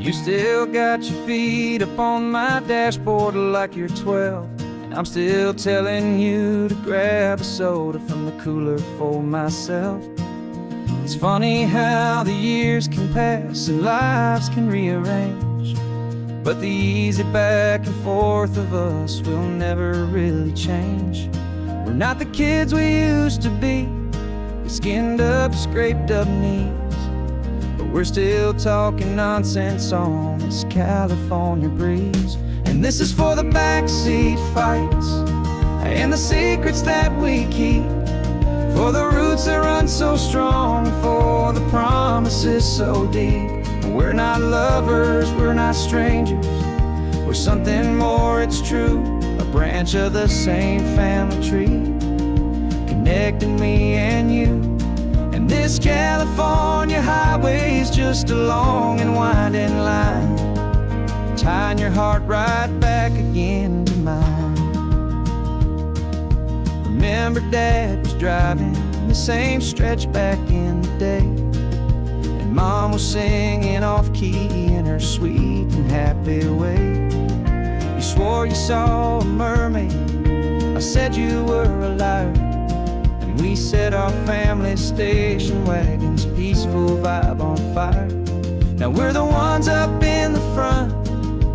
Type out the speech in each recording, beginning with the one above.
You still got your feet up on my dashboard like you're 12, and I'm still telling you to grab a soda from the cooler for myself. It's funny how the years can pass and lives can rearrange, but the easy back and forth of us will never really change. We're not the kids we used to be, with skinned up, scraped up knees, but we're still talking nonsense on this California breeze. And this is for the backseat fights and the secrets that we keep, for the roots that run so strong, for the promises so deep. We're not lovers, we're not strangers, we're something more, it's true. A branch of the same family tree, connecting me and you. And this California highway is just a long and winding line, tying your heart right back again to mine. Remember Dad was driving the same stretch back in the day, and Mom was singing off-key in her sweet and happy way. You swore you saw a mermaid, I said you were a liar, and we set our family station wagon's peaceful vibe on fire. Now we're the ones up in the front,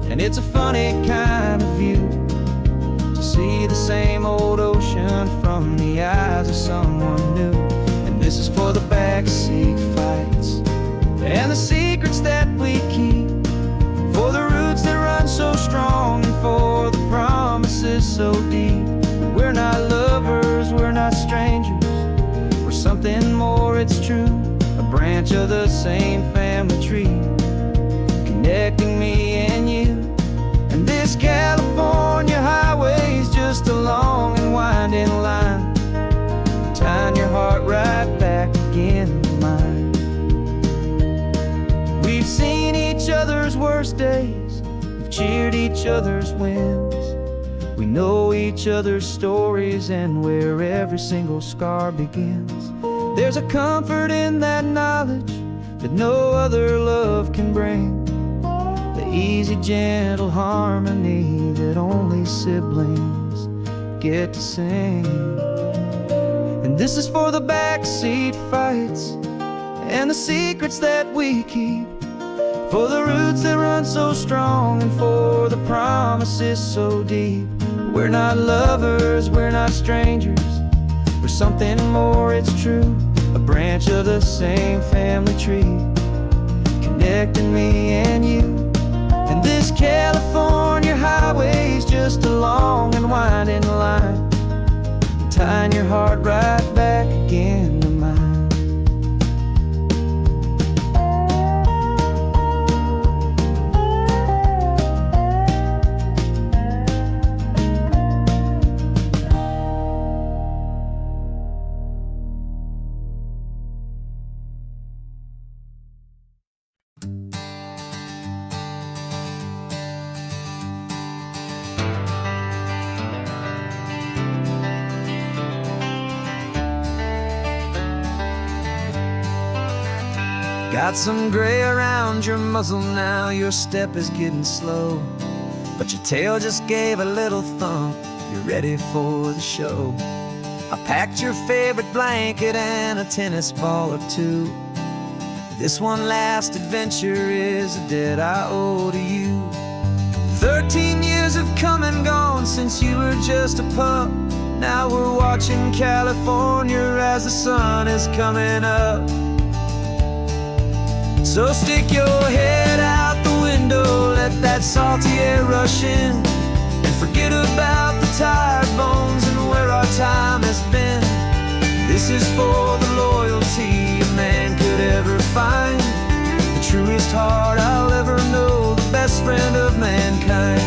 and it's a funny kind of view to see the same old ocean from the eyes of someone new. And this is for the backseat fights and the secrets that we keep, for the roots that run so strong and for the promises so deep. We're not lovers, we're not strangers, we're something more, it's true. A branch of the same family tree, connecting me and you. And this California highway is just a long and winding line, tying your heart right back again to mine. We've seen each other's worst days, we've cheered each other's wins, we know each other's stories and where every single scar begins. There's a comfort in that knowledge that no other love can bring, the easy, gentle harmony that only siblings get to sing. And this is for the backseat fights and the secrets that we keep, for the roots that run so strong and for the promises so deep. We're not lovers, we're not strangers, we're something more, it's true. A branch of the same family tree, connecting me and you. And this California highway is just a long and winding line, tying your heart right back again to mine. Got some gray around your muzzle now, your step is getting slow, but your tail just gave a little thump, you're ready for the show. I packed your favorite blanket and a tennis ball or two. This one last adventure is a debt I owe to you. 13 years have come and gone since you were just a pup. Now we're watching California as the sun is coming up. So stick your head out the window, let that salty air rush in, and forget about the tired bones and where our time has been. This is for the loyalty a man could ever find, the truest heart I'll ever know, the best friend of mankind.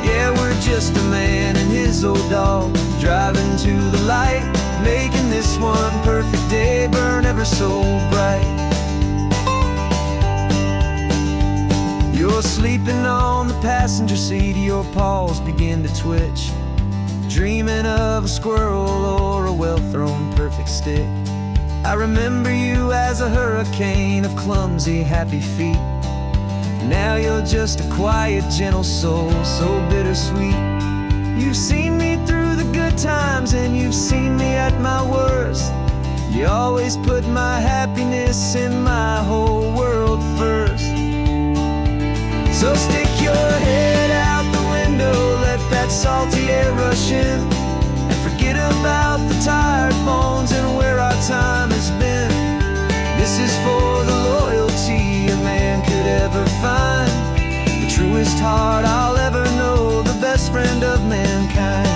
Yeah, we're just a man and his old dog, driving to the light, making this one perfect day burn ever so bright. You're sleeping on the passenger seat, your paws begin to twitch, dreaming of a squirrel or a well-thrown perfect stick. I remember you as a hurricane of clumsy, happy feet, Now you're just a quiet, gentle soul, so bittersweet. You've seen me through the good times and you've seen me at my worst. You always put my happiness in my whole world first. So stick your head out the window, let that salty air rush in, and forget about the tired bones and where our time has been. This is for the loyalty a man could ever find, the truest heart I'll ever know, the best friend of mankind.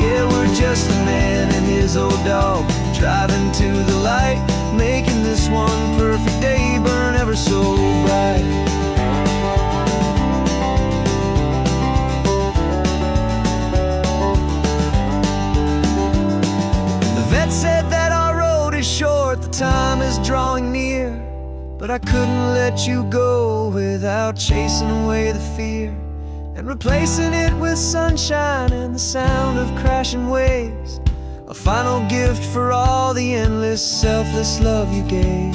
Yeah, we're just a man and his old dog, driving to the light, making this one perfect day burn ever so bright. Said that our road is short, the time is drawing near, but I couldn't let you go without chasing away the fear and replacing it with sunshine and the sound of crashing waves, a final gift for all the endless, selfless love you gave.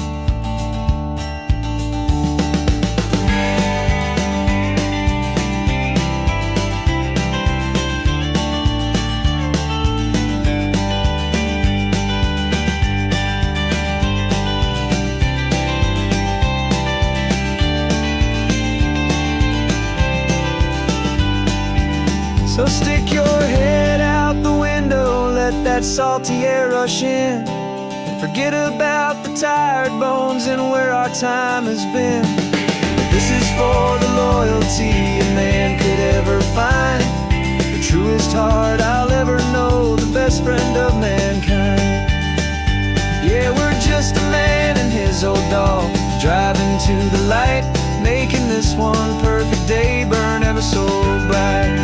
So stick your head out the window, let that salty air rush in, and forget about the tired bones and where our time has been. This is for the loyalty a man could ever find, the truest heart I'll ever know, the best friend of mankind. Yeah, we're just a man and his old dog, driving to the light, making this one perfect day burn ever so bright.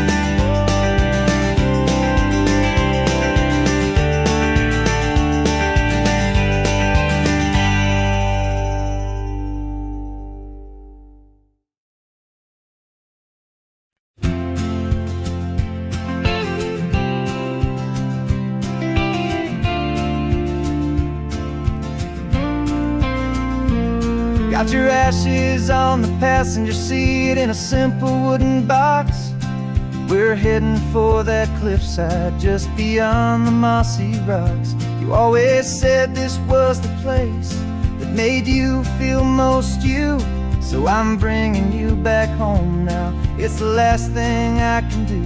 Got your ashes on the passenger seat in a simple wooden box. We're heading for that cliffside just beyond the mossy rocks. You always said this was the place that made you feel most you, so I'm bringing you back home now. It's the last thing I can do.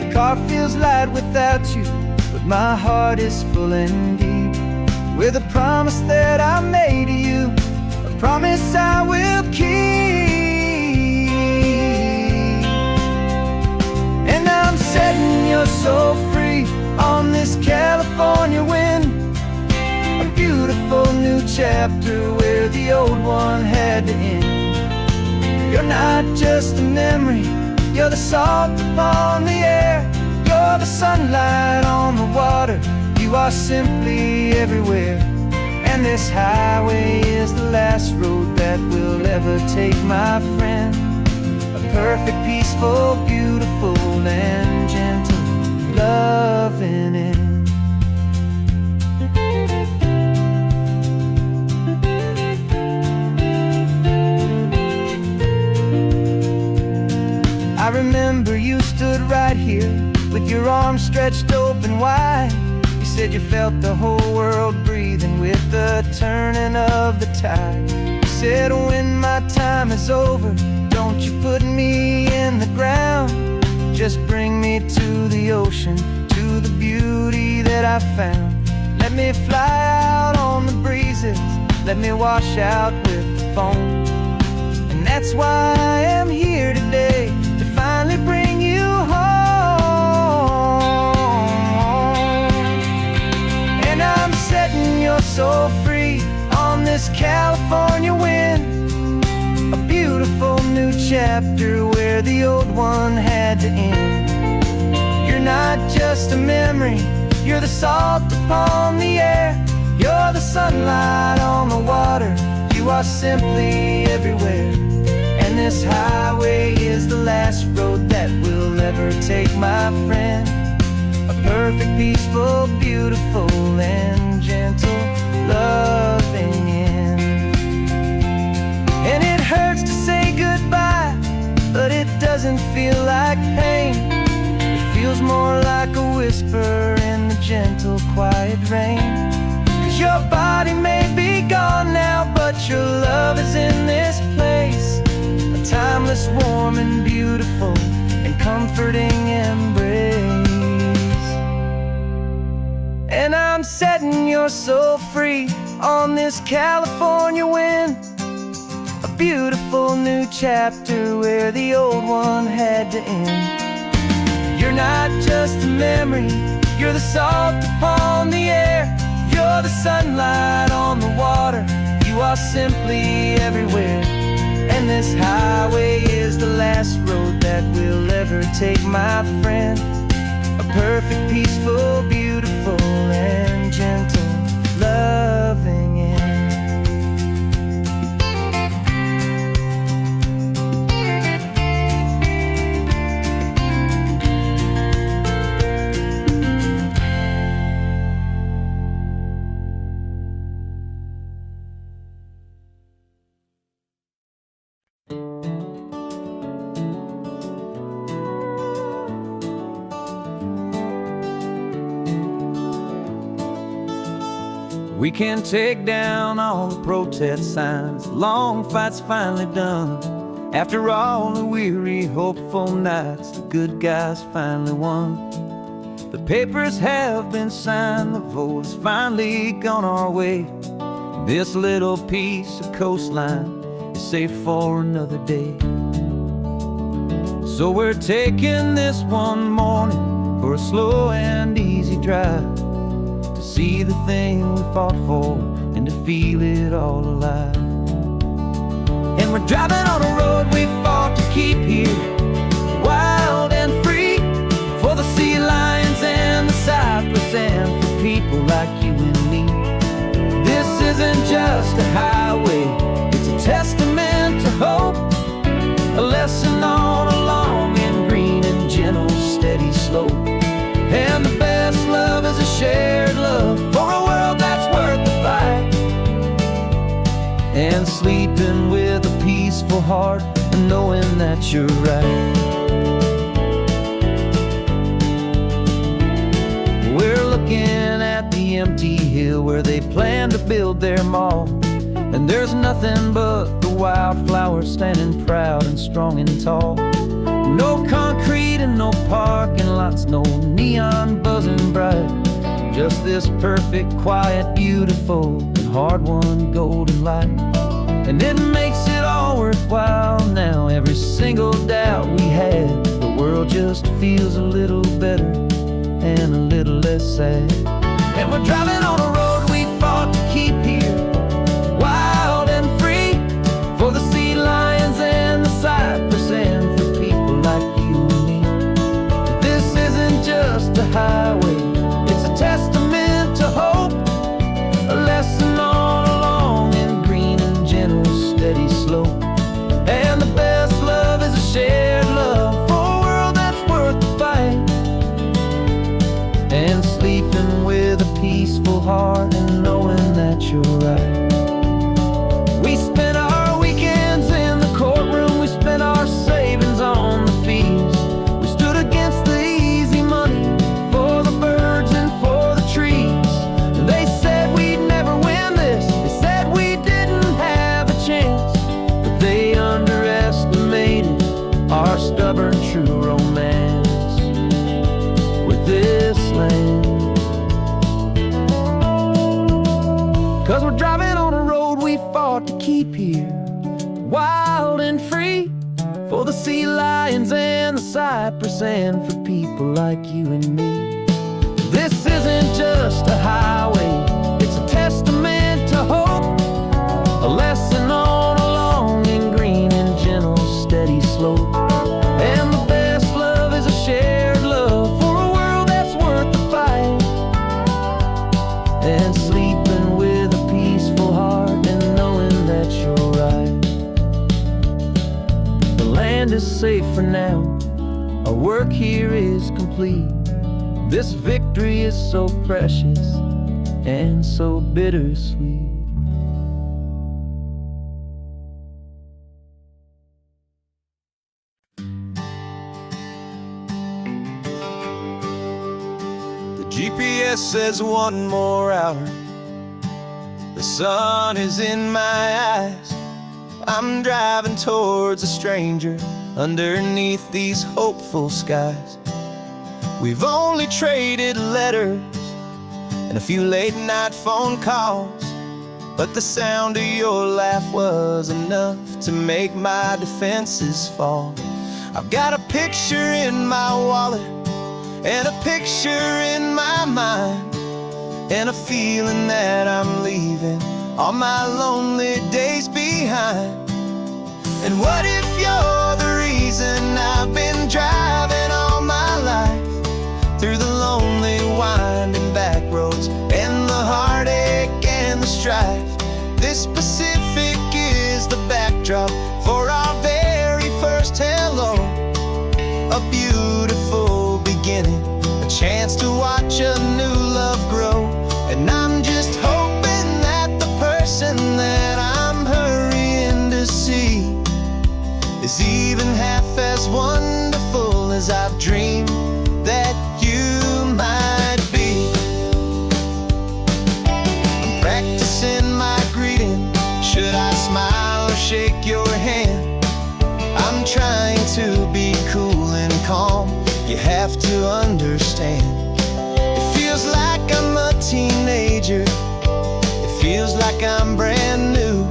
The car feels light without you, but my heart is full and deep with a promise that I made to you, promise I will keep. And I'm setting your soul free on this California wind, a beautiful new chapter where the old one had to end. You're not just a memory, you're the salt upon the air, you're the sunlight on the water, you are simply everywhere. And this highway is the last road that will ever take, my friend. A perfect, peaceful, beautiful, and gentle, loving end. I remember you stood right here with your arms stretched open wide. You said you felt the whole world breathing with the turning of the tide. You said when my time is over, don't you put me in the ground, just bring me to the ocean, to the beauty that I found. Let me fly out on the breezes, let me wash out with the foam. And that's why I am here today, to finally bring you home. And I'm setting your soul free on this California wind, a beautiful new chapter where the old one had to end. You're not just a memory, you're the salt upon the air, you're the sunlight on the water, you are simply everywhere. And this highway is the last road that we'll ever take, my friend. A perfect, peaceful, beautiful, and gentle, loving end. And it hurts it doesn't feel like pain. It feels more like a whisper in the gentle, quiet rain. 'Cause your body may be gone now, but your love is in this place. A timeless, warm and beautiful and comforting embrace. And I'm setting your soul free on this California wind. A beautiful new chapter where the old one had to end. You're not just a memory, you're the salt upon the air. You're the sunlight on the water, you are simply everywhere. And this highway is the last road that we'll ever take, my friend. A perfect, peaceful, beautiful, and gentle, loving end. We can take down all the protest signs, long fight's finally done. After all the weary, hopeful nights, the good guys finally won. The papers have been signed, the vote has finally gone our way. This little piece of coastline is safe for another day. So we're taking this one morning for a slow and easy drive, see the thing we fought for and to feel it all alive. And we're driving on a road we fought to keep here, wild and free, for the sea lions and the cypress and for people like you and me. This isn't just a highway, it's a testament to hope, a lesson on a long and green and gentle, steady slope. And the best love is a shared love for a world that's worth the fight. And sleeping with a peaceful heart and knowing that you're right. We're looking at the empty hill where they plan to build their mall. And there's nothing but the wildflowers standing proud and strong and tall. No concrete and no parking lots, no neon buzzing bright. Just this perfect, quiet, beautiful, and hard-won golden light. And it makes it all worthwhile now. Every single doubt we had, the world just feels a little better and a little less sad. And we're driving on a road we fought to keep here, wild and free, for the sea lions and the cypress and for people like you and me. This isn't just a highway, it's a testament to hope, a lesson on a long and green and gentle, steady slope. And the best love is a shared love for a world that's worth the fight. And sleeping with a peaceful heart and knowing that you're right. We spent our weekends in the courtroom, we spent our savings on the fees. We stood against the easy money for the birds and for the trees. And they said we'd never win this, they said we didn't have a chance, but they underestimated our stubborn, true romance with this land. 'Cause we're driving on a road we fought to keep here, wild and free, for the sea lions and the cypress and for people like you and me. This isn't just a highway, it's a testament to hope, a lesson on a long and green and gentle, steady slope. And the best love is a shared love for a world that's worth the fight. And sleeping with a peaceful heart and knowing that you're right. The land is safe for now, our work here is complete. This victory is so precious and so bittersweet. GPS says 1 more hour. The sun is in my eyes. I'm driving towards a stranger underneath these hopeful skies. We've only traded letters and a few late night phone calls, but the sound of your laugh was enough to make my defenses fall. I've got a picture in my wallet and a picture in my mind, and a feeling that I'm leaving all my lonely days behind. And what if you're the reason I've been driving all my life, through the lonely winding back roads and the heartache and the strife? This Pacific is the backdrop for our very first hello. A beautiful beginning, a chance to watch a new love grow. And I'm just hoping that the person that I'm hurrying to see is even half as wonderful as I've dreamed that you might be. I'm practicing my greeting. Should I smile or shake your hand? I'm trying to be cool and calm. You have to understand. It feels like I'm a teenager. It feels like I'm brand new.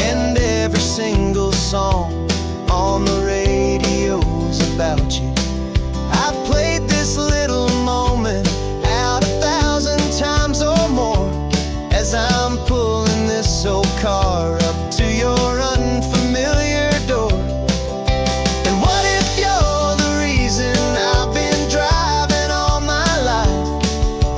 And every single song on the radio's about you. I've played this little moment out 1,000 times or more, as I'm pulling this old car up to your unfamiliar door. And what if you're the reason I've been driving all my life,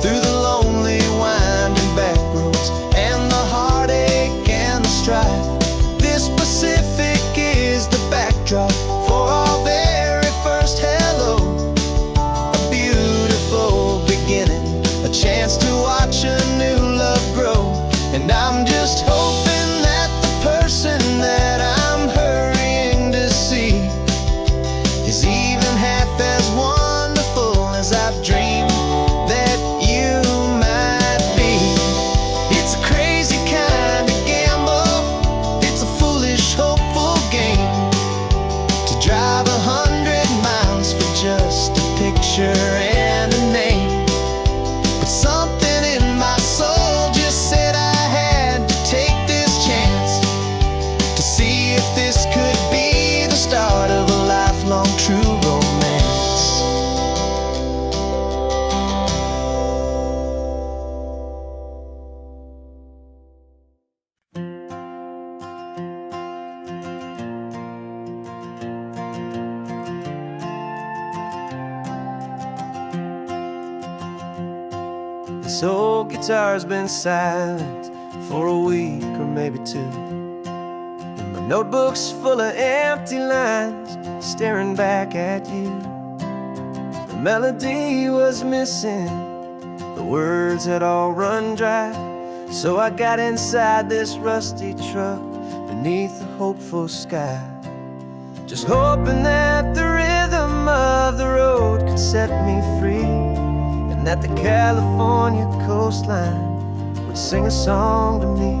through the lonely winding back roads and the heartache and the strife? This Pacific is the backdrop for our very first hello. A beautiful beginning, a chance to watch a new love grow. And I'm just hoping that the person that I'm hurrying to see is even half as wonderful as I've dreamed that you might be. It's a crazy kind of gamble. It's a foolish, hopeful game to drive 100 miles for just a picture and a name. But something in my soul just said I had to take this chance to see if this could be the start of a lifelong true romance. This old guitar's been silent for a week or maybe 2, and my notebook's full of empty lines staring back at you. The melody was missing, the words had all run dry, so I got inside this rusty truck beneath the hopeful sky, just hoping that the rhythm of the road could set me free, and that the California coastline would sing a song to me.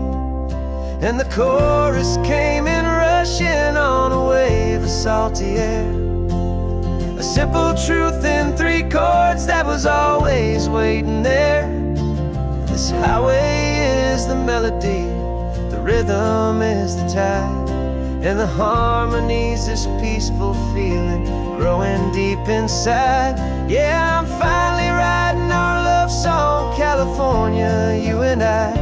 And the chorus came in rushing on a wave of salty air, a simple truth in 3 chords that was always waiting there. This highway is the melody, the rhythm is the tide, and the harmony's this peaceful feeling growing deep inside. Yeah, I'm finally writing our love song, California, you and I,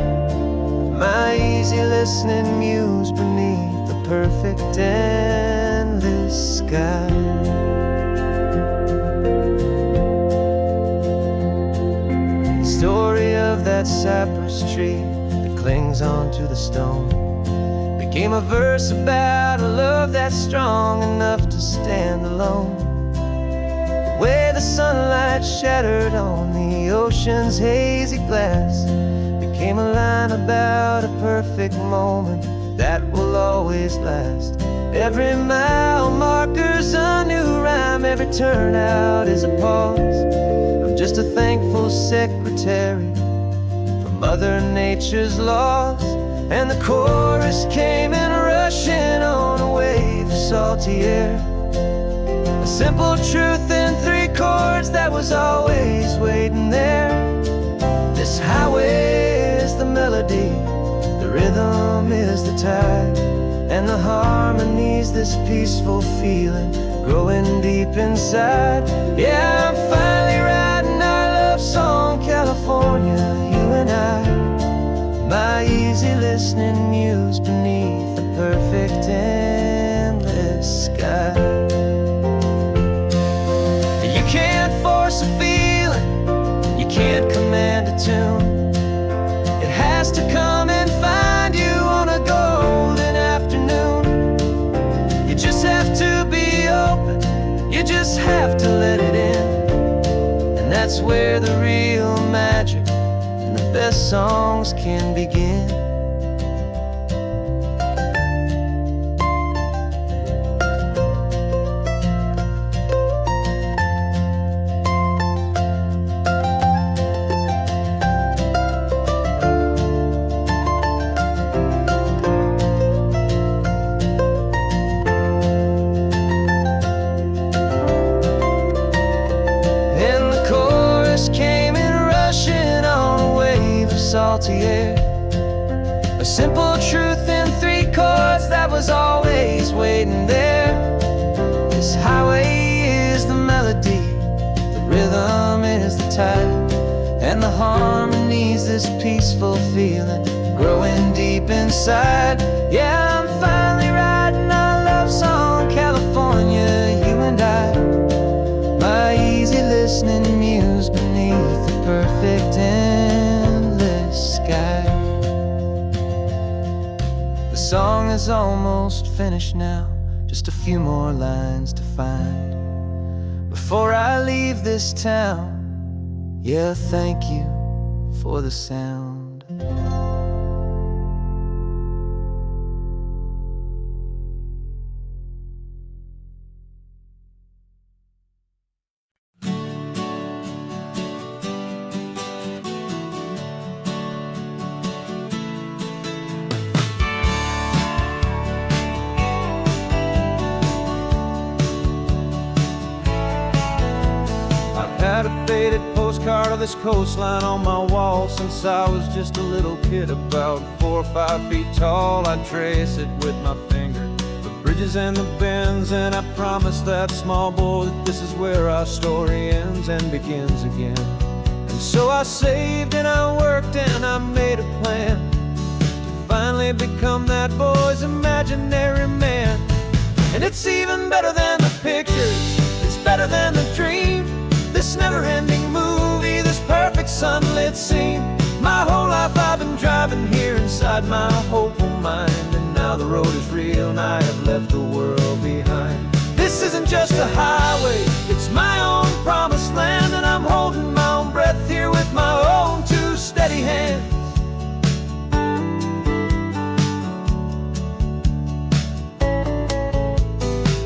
my easy listening muse beneath the perfect endless sky. The story of that cypress tree that clings onto the stone became a verse about a love that's strong enough to stand alone. The way the sunlight shattered on the ocean's hazy glass became a line about a perfect moment that will always last. Every mile marker's a new rhyme, every turnout is a pause. I'm just a thankful secretary for Mother Nature's laws. And the chorus came in rushing on a wave of salty air, a simple truth in 3 chords that was always waiting there. This highway is the melody, the rhythm is the tide, and the harmony's this peaceful feeling growing deep inside. Yeah, I'm finally writing our love song, California, you and I. My easy listening muse beneath the perfect endless sky. You can't force a feeling, you can't command a tune. It has to come and find you on a golden afternoon. You just have to be open, you just have to let it in. And that's where the real magic and the best songs can begin. Salty air, a simple truth in 3 chords that was always waiting there. This highway is the melody, the rhythm is the tide, and the harmony's this peaceful feeling growing deep inside. Yeah, I'm finally writing our love song, California, you and I. My easy listening muse beneath the perfect endless sky. The song is almost finished now, just a few more lines to find before I leave this town. Yeah, thank you for the sound. Had a faded postcard of this coastline on my wall since I was just a little kid, about 4 or 5 feet tall. I trace it with my finger, the bridges and the bends, and I promised that small boy that this is where our story ends and begins again. And so I saved and I worked and I made a plan to finally become that boy's imaginary man. And it's even better than the pictures, it's better than the dream, this never-ending movie, this perfect sunlit scene. My whole life I've been driving here inside my hopeful mind, and now the road is real and I have left the world behind. This isn't just a highway, it's my own promised land, and I'm holding my own breath here with my own 2 steady hands.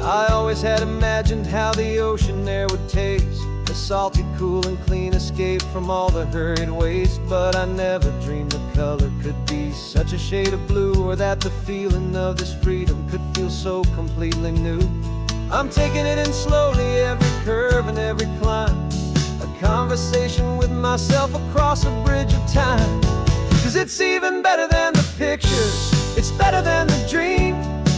I always had imagined how the ocean air would taste, a salty, cool and clean escape from all the hurried waste. But I never dreamed the color could be such a shade of blue, or that the feeling of this freedom could feel so completely new. I'm taking it in slowly, every curve and every climb, a conversation with myself across a bridge of time. 'Cause it's even better than the pictures, it's better than the dream,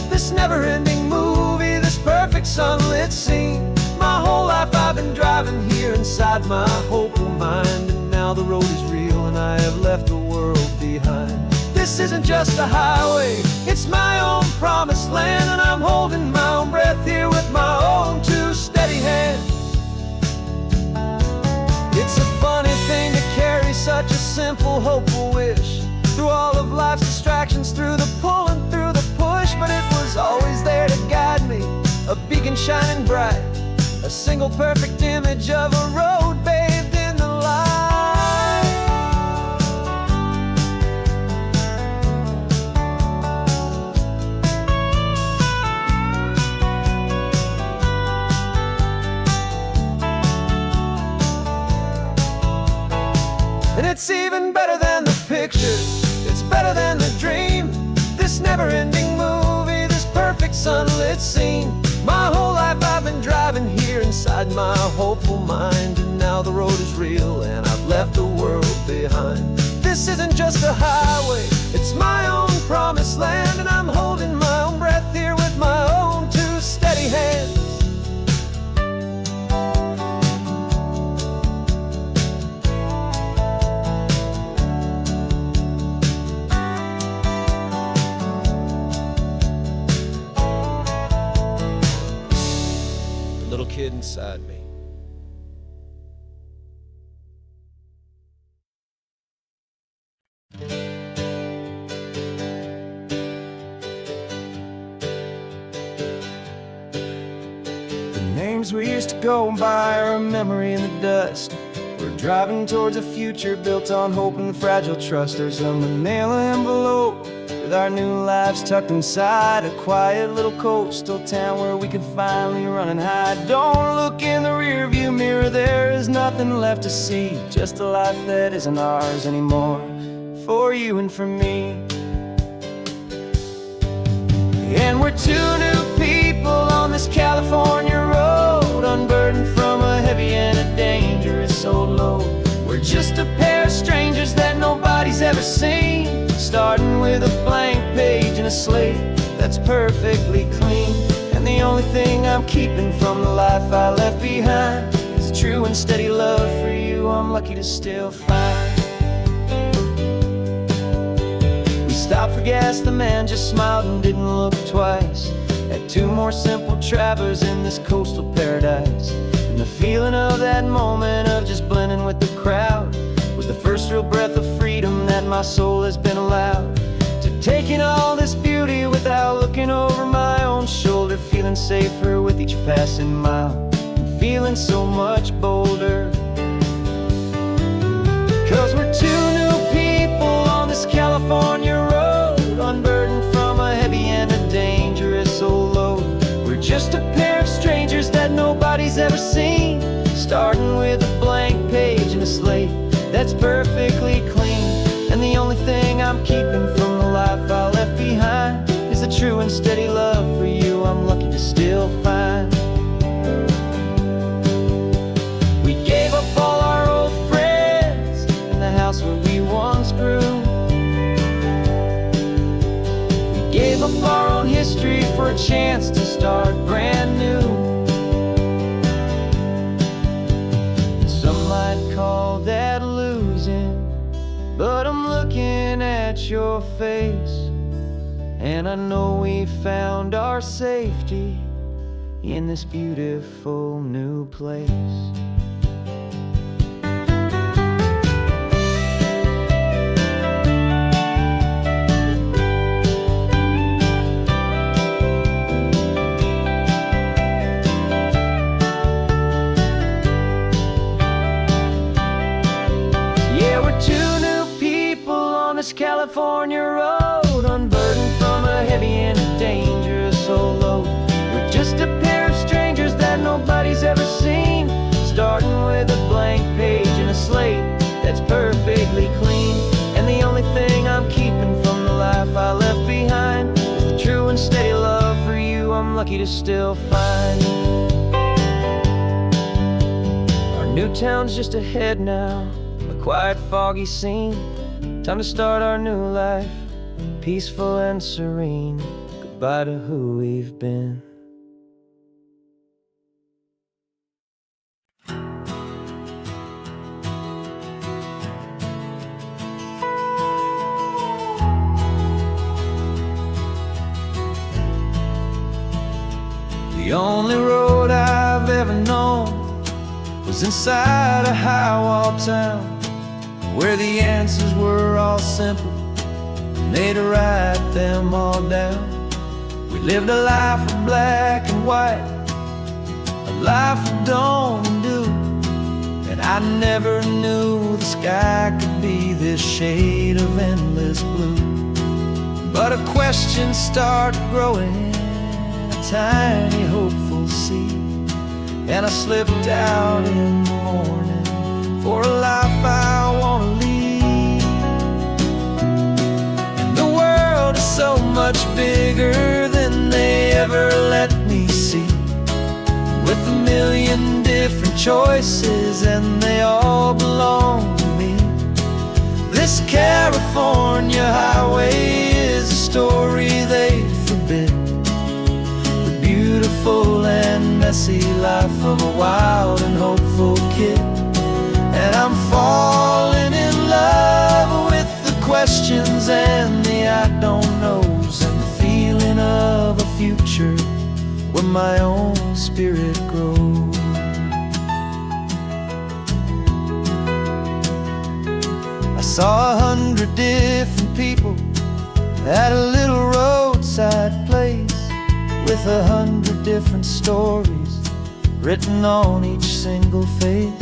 this never-ending movie, this perfect sunlit scene. My whole life I've been driving here inside my hopeful mind, and now the road is real and I have left the world behind. This isn't just a highway, it's my own promised land, and I'm holding my own breath here with my own 2 steady hands. It's a funny thing to carry such a simple, hopeful wish through all of life's distractions, through the pull and through the push, but it was always there to guide me, a beacon shining bright, a single perfect image of a road bathed in the light. It's even better than the picture, it's better than the dream. This never-ending movie, this perfect sunlit scene. My whole life I've been driving here inside my hopeful mind, and now the road is real and I've left the world behind. This isn't just a highway, it's my own promised land, and I'm holding my own breath here with my own two steady hands. The little kid inside me. Names we used to go by are a memory in the dust. We're driving towards a future built on hope and fragile trust. There's a manila envelope with our new lives tucked inside, a quiet little coastal town where we could finally run and hide. Don't look in the rearview mirror, there is nothing left to see, just a life that isn't ours anymore, for you and for me. And we're two new people on this California road, unburdened from a heavy and a dangerous old load. We're just a pair of strangers that nobody's ever seen, starting with a blank page and a slate that's perfectly clean. And the only thing I'm keeping from the life I left behind is a true and steady love for you I'm lucky to still find. Stopped for gas, the man just smiled and didn't look twice. Had two more simple travelers in this coastal paradise. And the feeling of that moment of just blending with the crowd was the first real breath of freedom that my soul has been allowed to take in all this beauty without looking over my own shoulder, feeling safer with each passing mile and feeling so much bolder. 'Cause we're two new people on this California road, unburdened from a heavy and a dangerous old load. We're just a pair of strangers that nobody's ever seen, starting with a blank page and a slate that's perfectly clean. And the only thing I'm keeping from the life I left behind is a true and steady love for you I'm lucky to still find. We gave up all our old friends and the house where we once grew. Gave up our own history for a chance to start brand new. Some might call that losing, but I'm looking at your face, and I know we found our safety in this beautiful new place. This California road, unburdened from a heavy and a dangerous old load. We're just a pair of strangers that nobody's ever seen, starting with a blank page and a slate that's perfectly clean. And the only thing I'm keeping from the life I left behind is the true and steady love for you I'm lucky to still find. Our new town's just ahead now, a quiet, foggy scene. Time to start our new life, peaceful and serene. Goodbye to who we've been. The only road I've ever known was inside a high-wall town, where the answers were all simple and they'd write them all down. We lived a life of black and white, a life of dawn and dew, and I never knew the sky could be this shade of endless blue. But a question started growing in a tiny hopeful seed, and I slipped out in the morning for a life I want to lead. much bigger than they ever let me see. With a million different choices and they all belong to me. This California highway is a story they forbid. The beautiful and messy life of a wild and hopeful kid. And I'm falling in love with the questions and the I don't knows, and the feeling of a future where my own spirit grows. I saw 100 different people at a little roadside place, with 100 different stories written on each single face.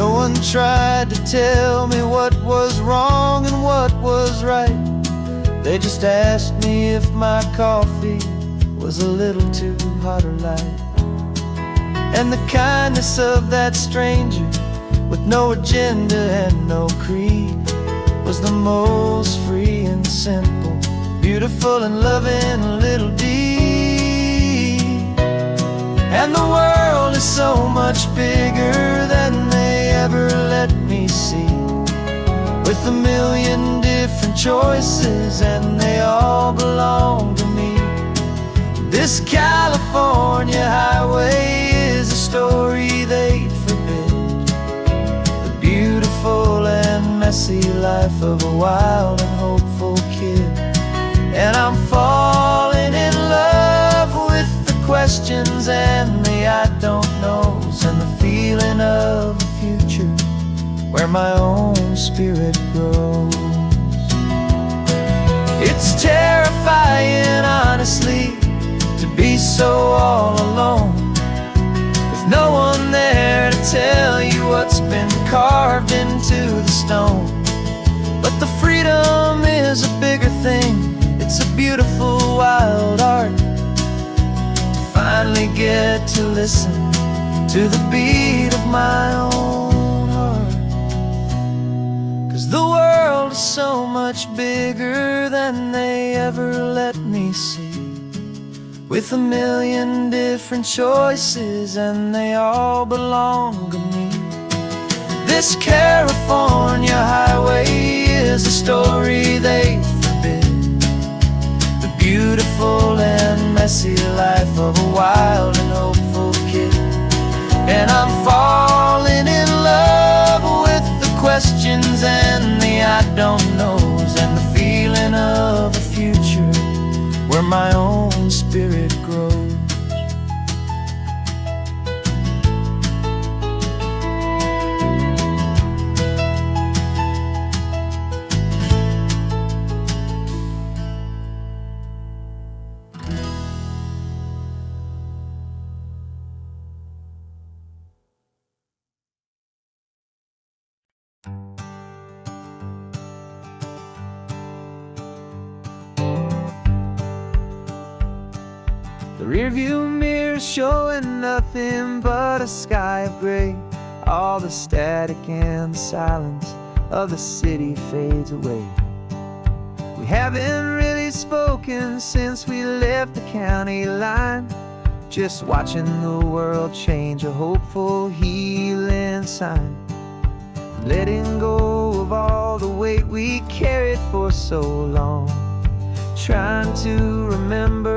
No one tried to tell me what was wrong and what was right. They just asked me if my coffee was a little too hot or light. And the kindness of that stranger, with no agenda and no creed, was the most free and simple, beautiful and loving little deed. And the world is so much bigger than they ever let me see. With a million different choices and they all belong to me. This California highway is a story they'd forbid. The beautiful and messy life of a wild and hopeful kid. And I'm falling in love with the questions and the I don't knows, and the feeling of a future where my own spirit grows. It's terrifying, honestly, to be so all alone, with no one there to tell you what's been carved into the stone. But the freedom is a bigger thing. It's a beautiful wild art to finally get to listen to the beat of my own heart. 'Cause the world is so much bigger than they ever let me see. With a million different choices and they all belong to me. This California highway is a story they forbid. The beautiful and messy life of a wild and hopeful kid. And I'm falling in love with the questions and the I don't knows, and the feeling of a future where my own spirit grows. The rearview mirror showing nothing but a sky of gray. All the static and the silence of the city fades away. We haven't really spoken since we left the county line, just watching the world change, a hopeful healing sign. Letting go of all the weight we carried for so long, trying to remember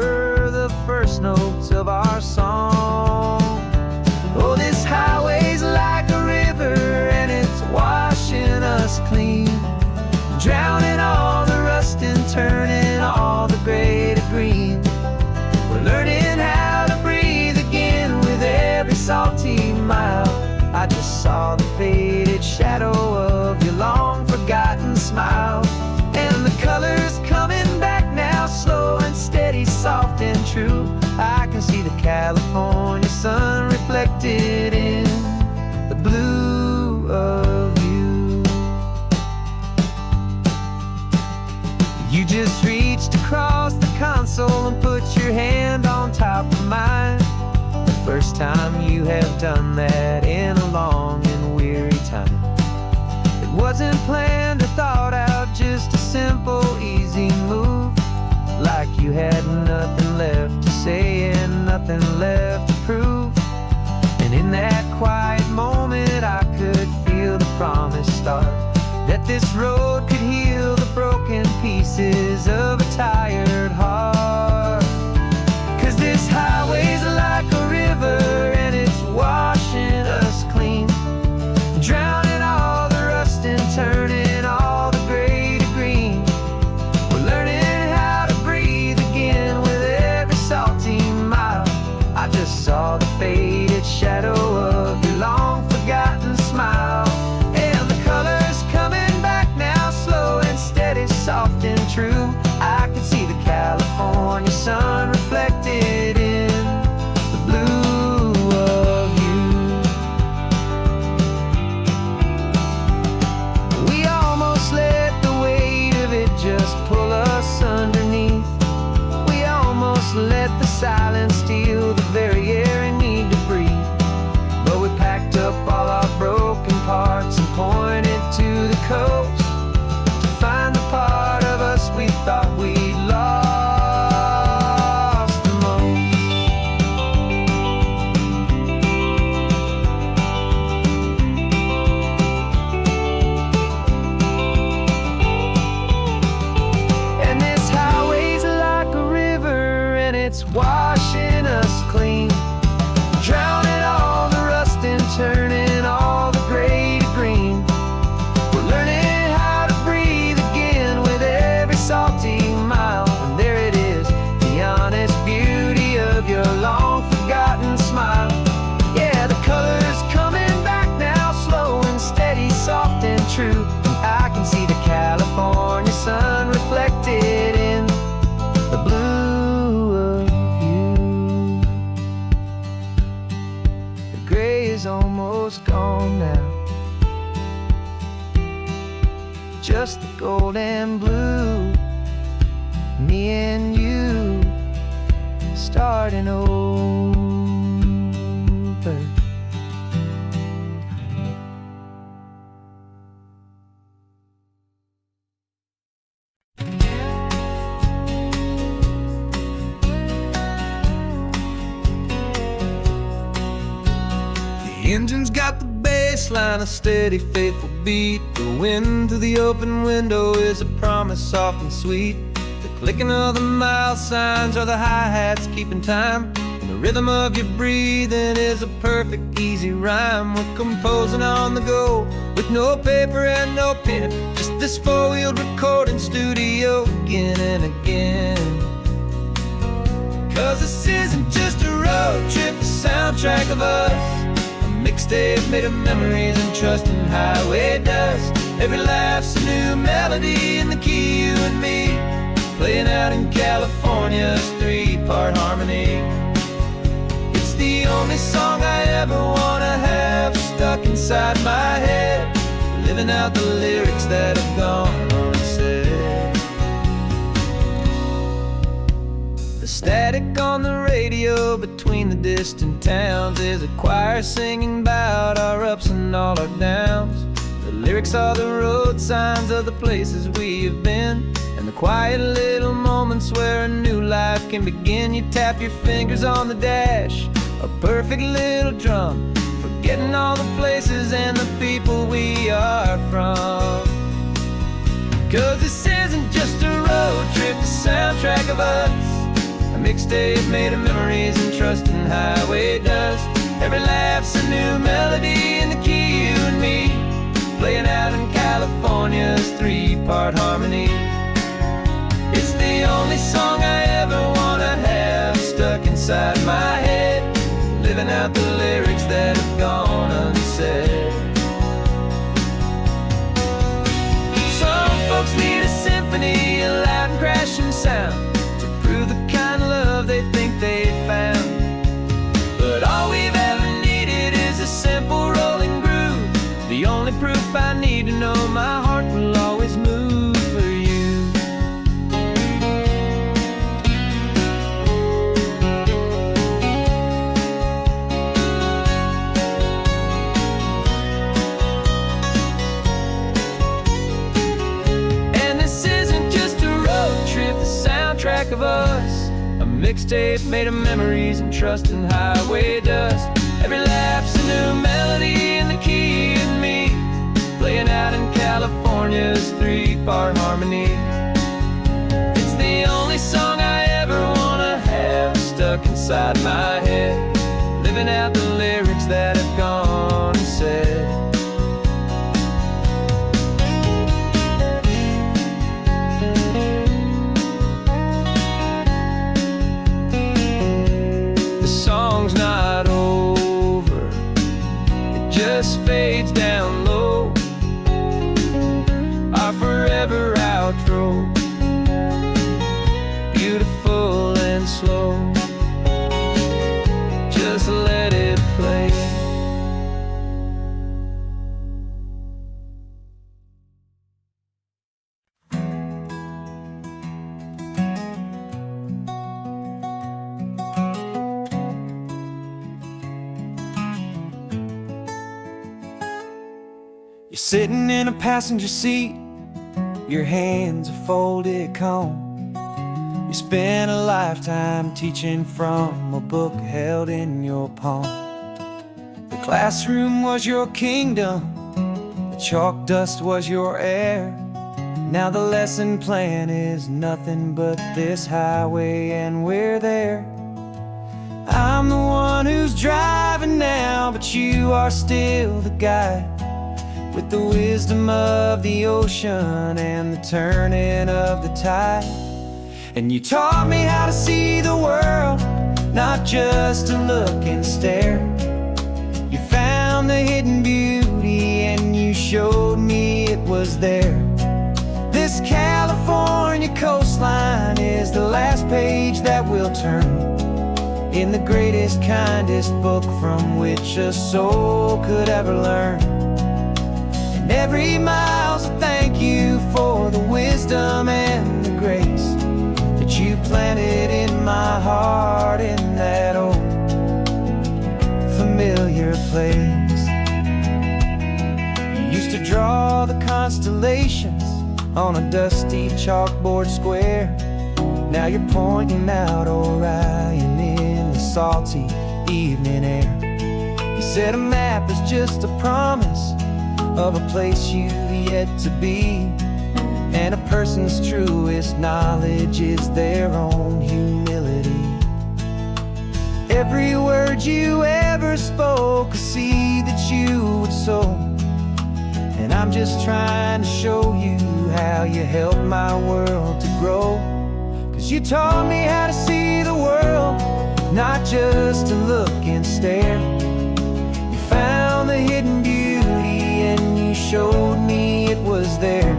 the first notes of our song. Oh, this highway's like a river and it's washing us clean, drowning all the rust and turning all the gray to green. We're learning how to breathe again with every salty mile. I just saw the faded shadow of your long forgotten smile, and the colors coming back now, slow and steady, soft and true. I can see the California sun reflected in the blue of you. You just reached across the console and put your hand on top of mine. The first time you have done that in a long and weary time. It wasn't planned or thought out, just a simple, easy move. like you had nothing left to say and nothing left to prove. And in that quiet moment I could feel the promise start, that this road could heal the broken pieces of a tired heart. 'Cause this highway's like a river and it's washing us clean, drowning all the rust and turning all the gray to green. We're learning how to breathe again with every salty mile. I just saw the faded shadow of your long forgotten smile, and the colors coming back now, slow and steady, soft and true. I can see the California sun reflected in the blue of you. We almost let the weight of it just pull us underneath. We almost let the silence steal the very air I need to breathe. But we packed up all our broken parts and pointed to the coast to find the part of us we thought we'd lost the most. And this highway's like a river and it's washing us clean, drowning all the rust and turning all the gray to green. We're learning how to breathe again with every salty mile. And there it is, the honest beauty of your long forgotten smile. Yeah, the colors coming back now, slow and steady, soft and true. I can see the California sun reflected in the blue of you. The gray is almost gone now, just the gold and blue. Me and you starting over. The engine's got the bass line, a steady, faithful beat. The wind through the open window is a promise, soft and sweet. The clicking of the mile signs are the hi-hats keeping time, and the rhythm of your breathing is a perfect, easy rhyme. We're composing on the go with no paper and no pen, just this four-wheeled recording studio again and again. 'Cause this isn't just a road trip, the soundtrack of us, mixtape made of memories and trust and highway dust. Every laugh's a new melody in the key, you and me, playing out in California's three-part harmony. It's the only song I ever wanna have stuck inside my head, living out the lyrics that have gone unsaid. The static on the radio between the distant towns is a choir singing about our ups and all our downs. The lyrics are the road signs of the places we have been, and the quiet little moments where a new life can begin. You tap your fingers on the dash, a perfect little drum, forgetting all the places and the people we are from. 'Cause this isn't just a road trip, the soundtrack of us, a mixtape made of memories and trust and highway dust. Every laugh's a new melody in the key, you and me, playing out in California's three-part harmony. It's the only song I ever wanna have stuck inside my head, living out the lyrics that have gone unsaid. Some folks need a symphony, a loud and crashing sound, to prove the kind of love they think they found. But all we've ever needed is a simple rolling groove, the only proof I need to know my heart will always move for you. And this isn't just a road trip, the soundtrack of of us, a mixtape made of memories and trust in highway dust. Every laugh's a new melody in the key and me, playing out in California's 3-part harmony. It's the only song I ever wanna have stuck inside my head, living out the lyrics that have gone and said. The song's not over, it just fades down low, our forever outro, beautiful and slow. Just let it play. You're sitting in a passenger seat, your hands are folded calm. You spent a lifetime teaching from a book held in your palm. The classroom was your kingdom, the chalk dust was your air. Now the lesson plan is nothing but this highway and we're there. I'm the one who's driving now, but you are still the guide, with the wisdom of the ocean and the turning of the tide. And you taught me how to see the world, not just to look and stare. You found the hidden beauty and you showed me it was there. This California coastline is the last page that we'll turn in the greatest, kindest book from which a soul could ever learn. And every mile's a thank you for the wisdom and the grace that you planted in my heart in that old familiar place. You used to draw the constellations on a dusty chalkboard square. Now you're pointing out Orion in the salty evening air. You said a map is just a promise of a place you've yet to be, and a person's truest knowledge is their own humility. Every word you ever spoke, a seed that you would sow, and I'm just trying to show you how you helped my world to grow. 'Cause you taught me how to see the world, not just to look and stare. You found the hidden beauty and you showed me it was there.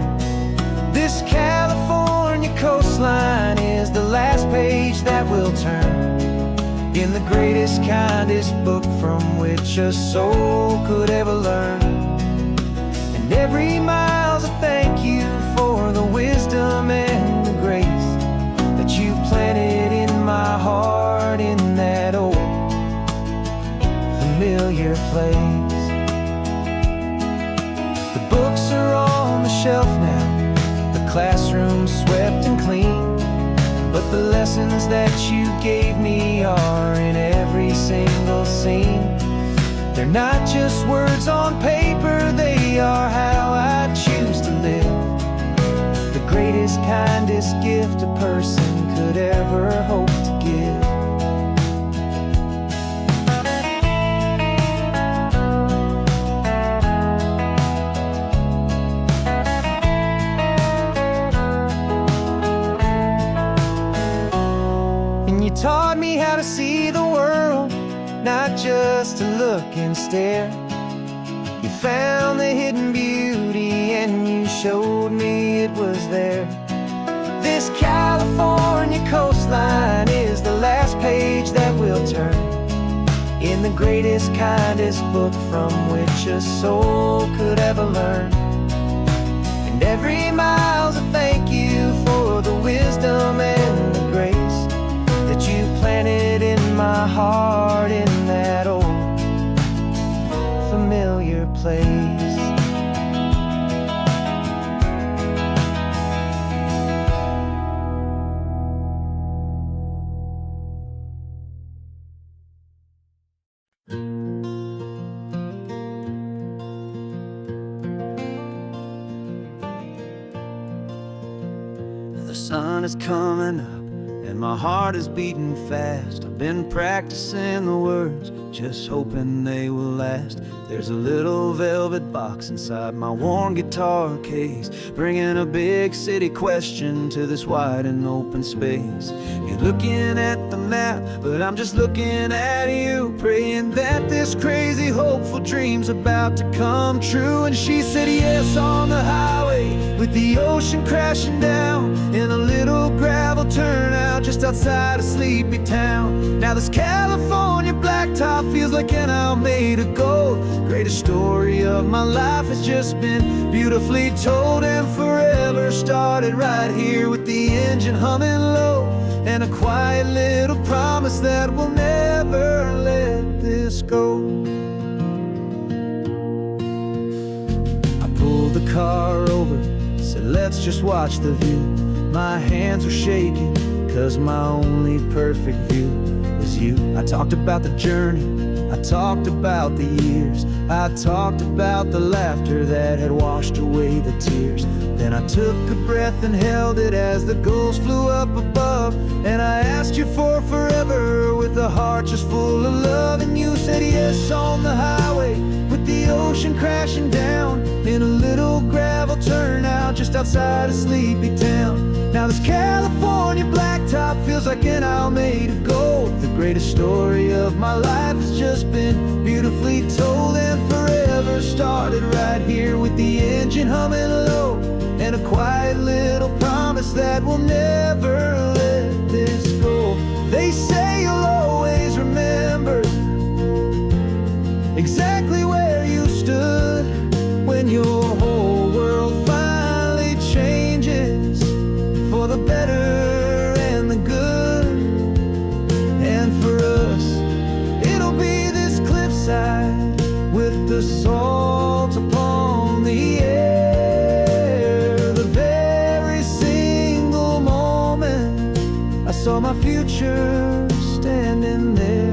This California coastline is the last page that we'll turn in the greatest, kindest book from which a soul could ever learn. And every mile's a thank you for the wisdom and the grace that you planted in my heart in that old familiar place. The books are on the shelf now, the classroom swept and clean, but the lessons that you gave me are in every single scene. They're not just words on paper, they are how I choose to live. The greatest, kindest gift a person could ever hope to give. And you taught me how to see the world, not just to look and stare. You found the hidden beauty and you showed me it was there. This California coastline is the last page that we'll turn in the greatest, kindest book from which a soul could ever learn. And every mile's a thank you for the wisdom and the grace that you planted in my heart in that old familiar place. sun is coming up and my heart is beating fast. I've been practicing the words, just hoping they will last. There's a little velvet box inside my worn guitar case, bringing a big city question to this wide and open space. You're looking at the map, but I'm just looking at you, praying that this crazy hopeful dream's about to come true. And she said yes on the highway, with the ocean crashing down in a little gravel turnout just outside of sleepy town. Now this California blacktop feels like an owl made of gold. Greatest story of my life has just been beautifully told, and forever started right here with the engine humming low, and a quiet little promise that we'll never let this go. I pulled the car over, said let's just watch the view. My hands were shaking, cause my only perfect view was you. I talked about the journey, I talked about the years, I talked about the laughter that had washed away the tears. Then I took a breath and held it as the gulls flew up above, and I asked you for forever with a heart just full of love. And you said yes on the highway, with the ocean crashing down in a little gravel turnout just outside of sleepy town. Now this California blacktop feels like an owl made of gold. The greatest story of my life has just been beautifully told, and forever started right here with the engine humming low, and a quiet little promise that we'll never let this go. They say you'll always remember exactly where you stood when your whole world finally changes for the better and the good. And for us, it'll be this cliffside with the salt upon the air. The very single moment I saw my future standing there.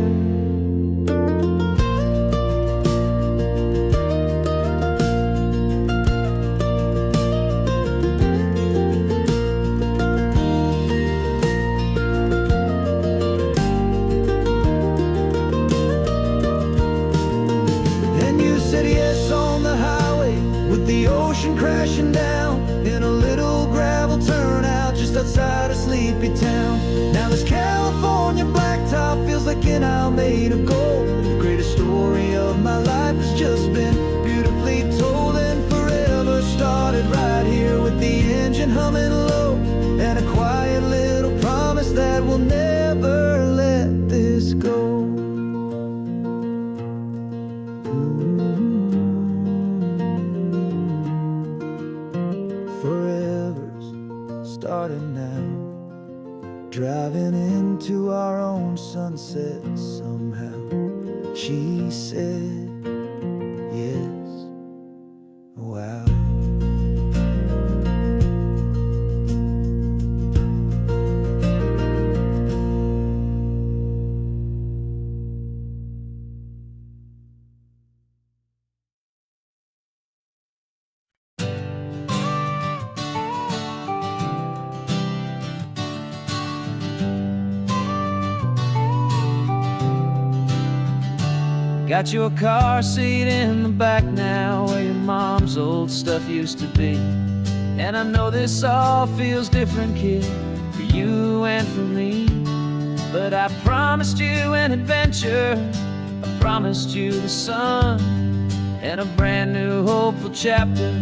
The ocean crashing down in a little gravel turnout just outside of sleepy town. Now this California blacktop feels like an owl made of gold. The greatest story of my life has just been beautifully told, and forever started right here with the engine humming low, and a quiet little promise that we'll never let this go. Forever's started now, driving into our own sunset somehow. She said yes, wow. Got your car seat in the back now, where your mom's old stuff used to be. And I know this all feels different, kid, for you and for me. But I promised you an adventure, I promised you the sun, and a brand new hopeful chapter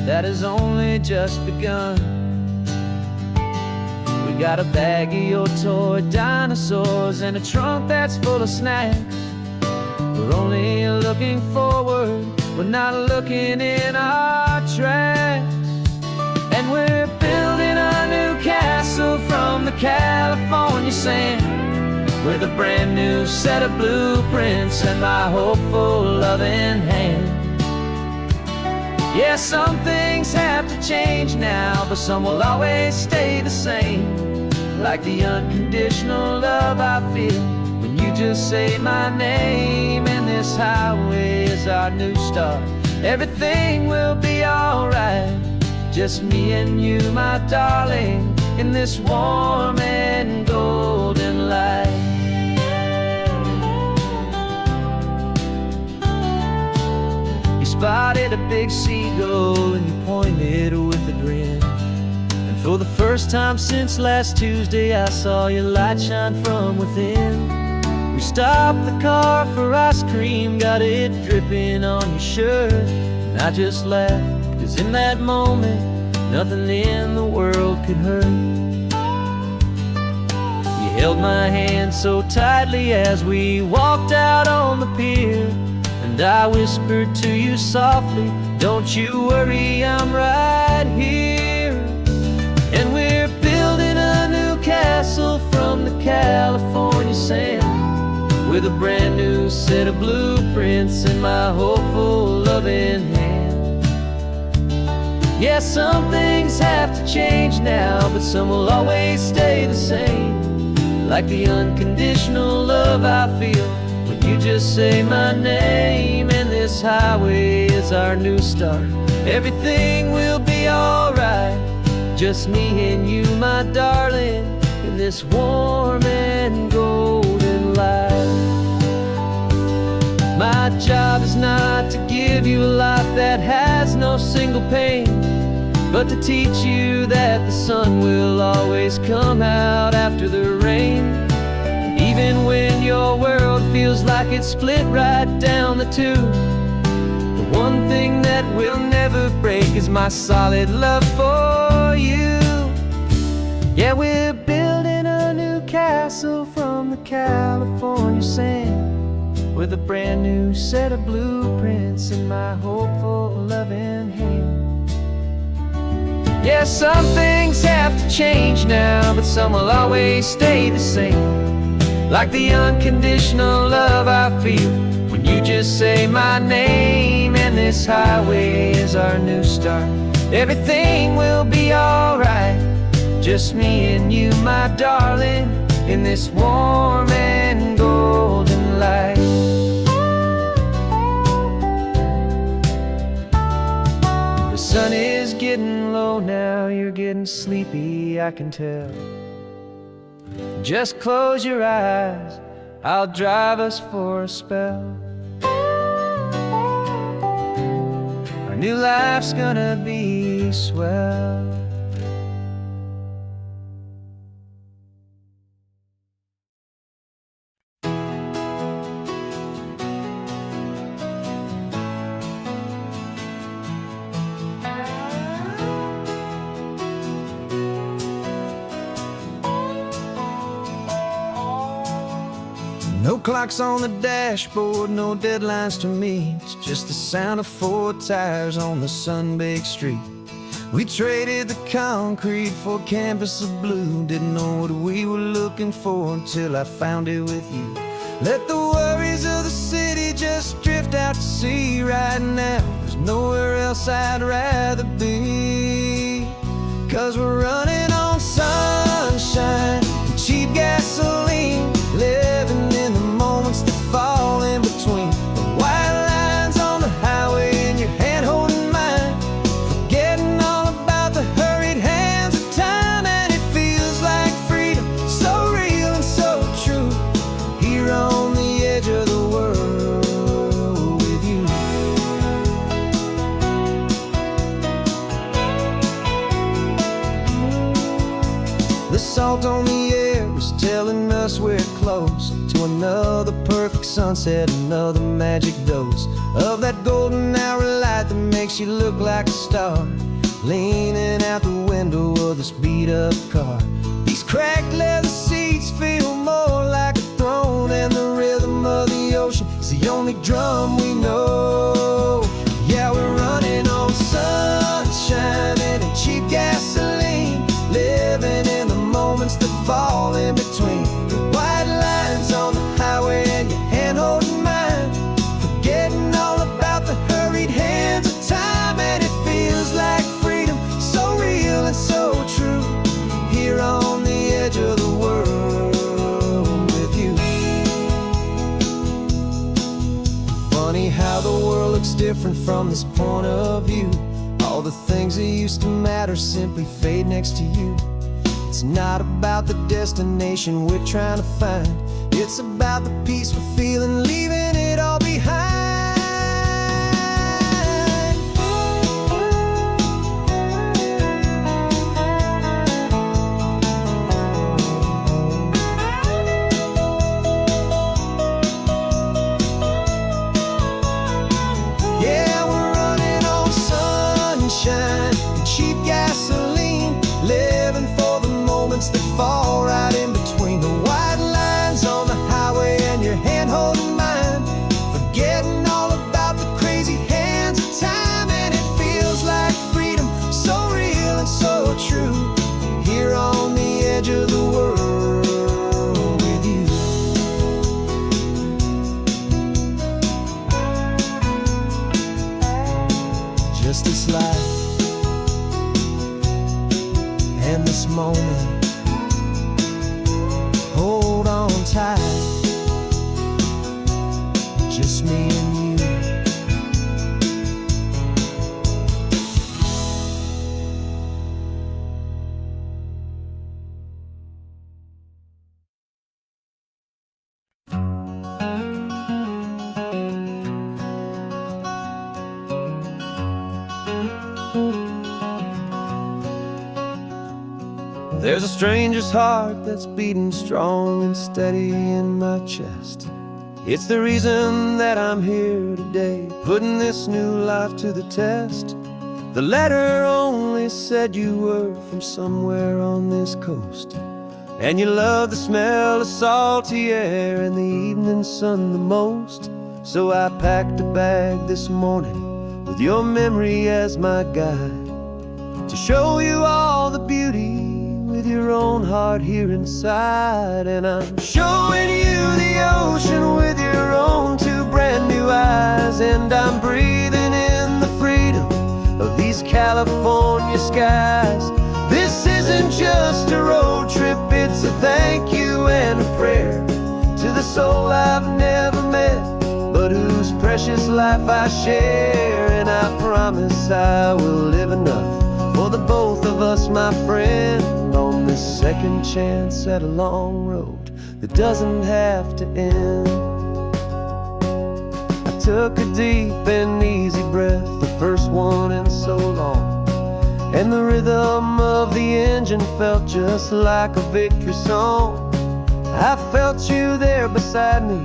that has only just begun. We got a bag of your toy dinosaurs and a trunk that's full of snacks. We're only looking forward, we're not looking in our tracks. And we're building a new castle from the California sand, with a brand new set of blueprints and my hopeful loving hand. Yeah, some things have to change now, but some will always stay the same, like the unconditional love I feel when you just say my name. And this highway is our new start, everything will be alright. Just me and you, my darling, in this warm and golden light. You spotted a big seagull and you pointed with a grin. And for the first time since last Tuesday, I saw your light shine from within. We stopped the car for ice cream, got it dripping on your shirt. And I just laughed, 'cause in that moment, nothing in the world could hurt. You held my hand so tightly as we walked out on the pier. And I whispered to you softly, don't you worry, I'm right here. And we're building a new castle from the California sand, with a brand new set of blueprints in my hopeful, loving hand. Yeah, some things have to change now, but some will always stay the same. Like the unconditional love I feel when you just say my name. And this highway is our new start. Everything will be alright, just me and you, my darling, in this warm and golden light. My job is not to give you a life that has no single pain, but to teach you that the sun will always come out after the rain. And even when your world feels like it's split right down the two, the one thing that will never break is my solid love for you. Yeah, we're building a new castle from the California sand, with a brand new set of blueprints in my hopeful, loving hand. Yeah, some things have to change now, but some will always stay the same. Like the unconditional love I feel when you just say my name. And this highway is our new start. Everything will be alright, just me and you, my darling, in this warm and golden light. The sun is getting low now, you're getting sleepy, I can tell. Just close your eyes, I'll drive us for a spell. Our new life's gonna be swell. No clocks on the dashboard, no deadlines to meet. It's just the sound of 4 tires on the sun-baked street. We traded the concrete for a canvas of blue. Didn't know what we were looking for until I found it with you. Let the worries of the city just drift out to sea right now. There's nowhere else I'd rather be, 'cause we're running on sunshine and cheap gasoline, living in the moments that fall in between. The white lines on the highway and your hand holding mine, forgetting all about the hurried hands of time. And it feels like freedom, so real and so true, here on the edge of the world with you. The salt on the air is telling us we're close to another perfect sunset, another magic dose of that golden hour light that makes you look like a star, leaning out the window of this beat-up car. These cracked leather seats feel more like a throne, and the rhythm of the ocean is the only drum we know. Yeah, we're running on sunshine and cheap gasoline, living in the moments that fall in between. The white lines on the highway and your hand holding mine, forgetting all about the hurried hands of time. And it feels like freedom, so real and so true, here on the edge of the world with you. Funny how the world looks different from this point of view. All the things that used to matter simply fade next to you. It's not about the destination we're trying to find. It's about the peace we're feeling, leaving it all behind. Yeah, we're running on sunshine and cheap gasoline, living for the moments that fall right in between the white lines on the highway and your hand holding mine, forgetting all about the crazy hands of time. And it feels like freedom, so real and so true, here on the edge of the world with you. Just this life and this moment, hold on tight, just me and you. There's a stranger's heart that's beating strong and steady in my chest. It's the reason that I'm here today, putting this new life to the test. The letter only said you were from somewhere on this coast, and you love the smell of salty air and the evening sun the most. So I packed a bag this morning with your memory as my guide, to show you all the beauty with your own heart here inside. And I'm showing you the ocean with your own two brand new eyes, and I'm breathing in the freedom of these California skies. This isn't just a road trip, it's a thank you and a prayer to the soul I've never met, but whose precious life I share. And I promise I will live enough for the both of us, my friend, on this second chance at a long road that doesn't have to end. I took a deep and easy breath, the first one in so long, and the rhythm of the engine felt just like a victory song. I felt you there beside me,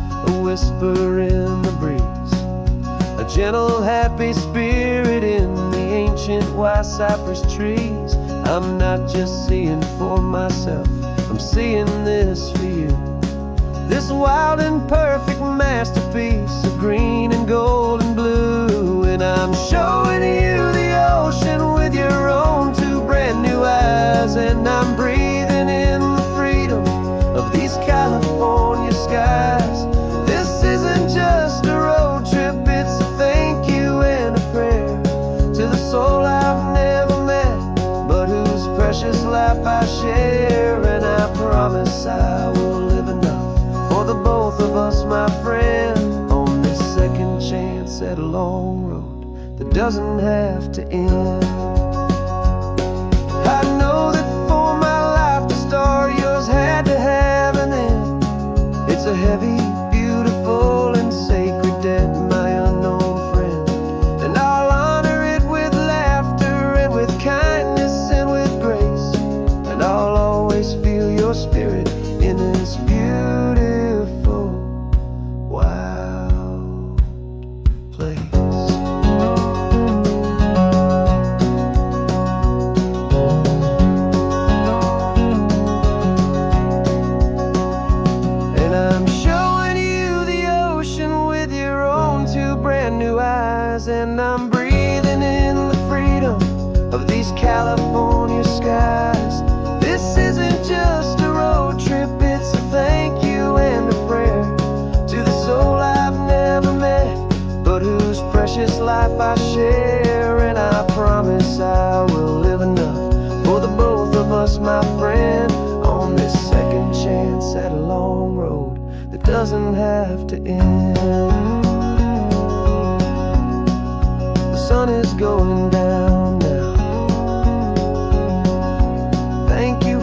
a whisper in the breeze, a gentle happy spirit in the ancient white cypress trees. I'm not just seeing for myself, I'm seeing this for you, this wild and perfect masterpiece of green and gold and blue. And I'm showing you the ocean with your own two brand new eyes, and I'm breathing in the freedom of these California skies. This isn't just a road trip, it's a thank you and a prayer to the soul I've never met, but whose precious life I share. And I promise I will live enough for the both of us, my friend, on this second chance at a long road that doesn't have to end. I know that for my life to start, yours had to have an end. It's a heavy, beautiful, and sacred debt, my unknown friend, and I'll honor it with laughter and with kindness and with grace, and I'll always feel your spirit in this beautiful, wild place. And I'm showing you the ocean with your own two brand new eyes, and I'm breathing in the freedom of these California skies. This isn't just a road trip, it's a thank you and a prayer to the soul I've never met, but whose precious life I share. And I promise I will live enough for the both of us, my friend, on this second chance at a long road that doesn't have to end. The sun is going down now. Thank you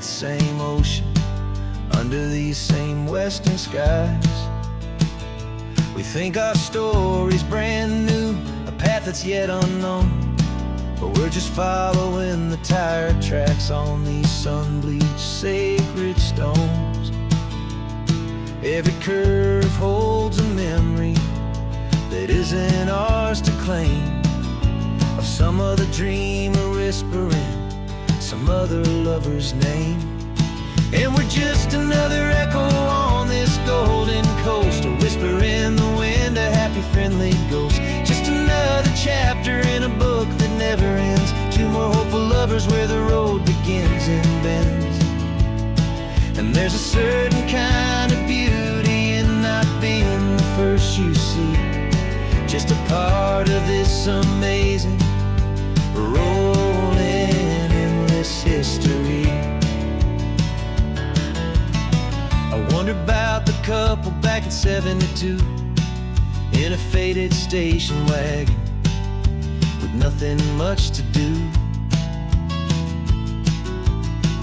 that same ocean, under these same western skies. We think our story's brand new, a path that's yet unknown, but we're just following the tire tracks on these sun-bleached sacred stones. Every curve holds a memory that isn't ours to claim, of some other dreamer whispering some other lover's name. And we're just another echo on this golden coast, a whisper in the wind, a happy friendly ghost. Just another chapter in a book that never ends, two more hopeful lovers where the road begins and bends. And there's a certain kind of beauty in not being the first you see, just a part of this amazing rolling endless history. I wonder about the couple back in '72 in a faded station wagon with nothing much to do.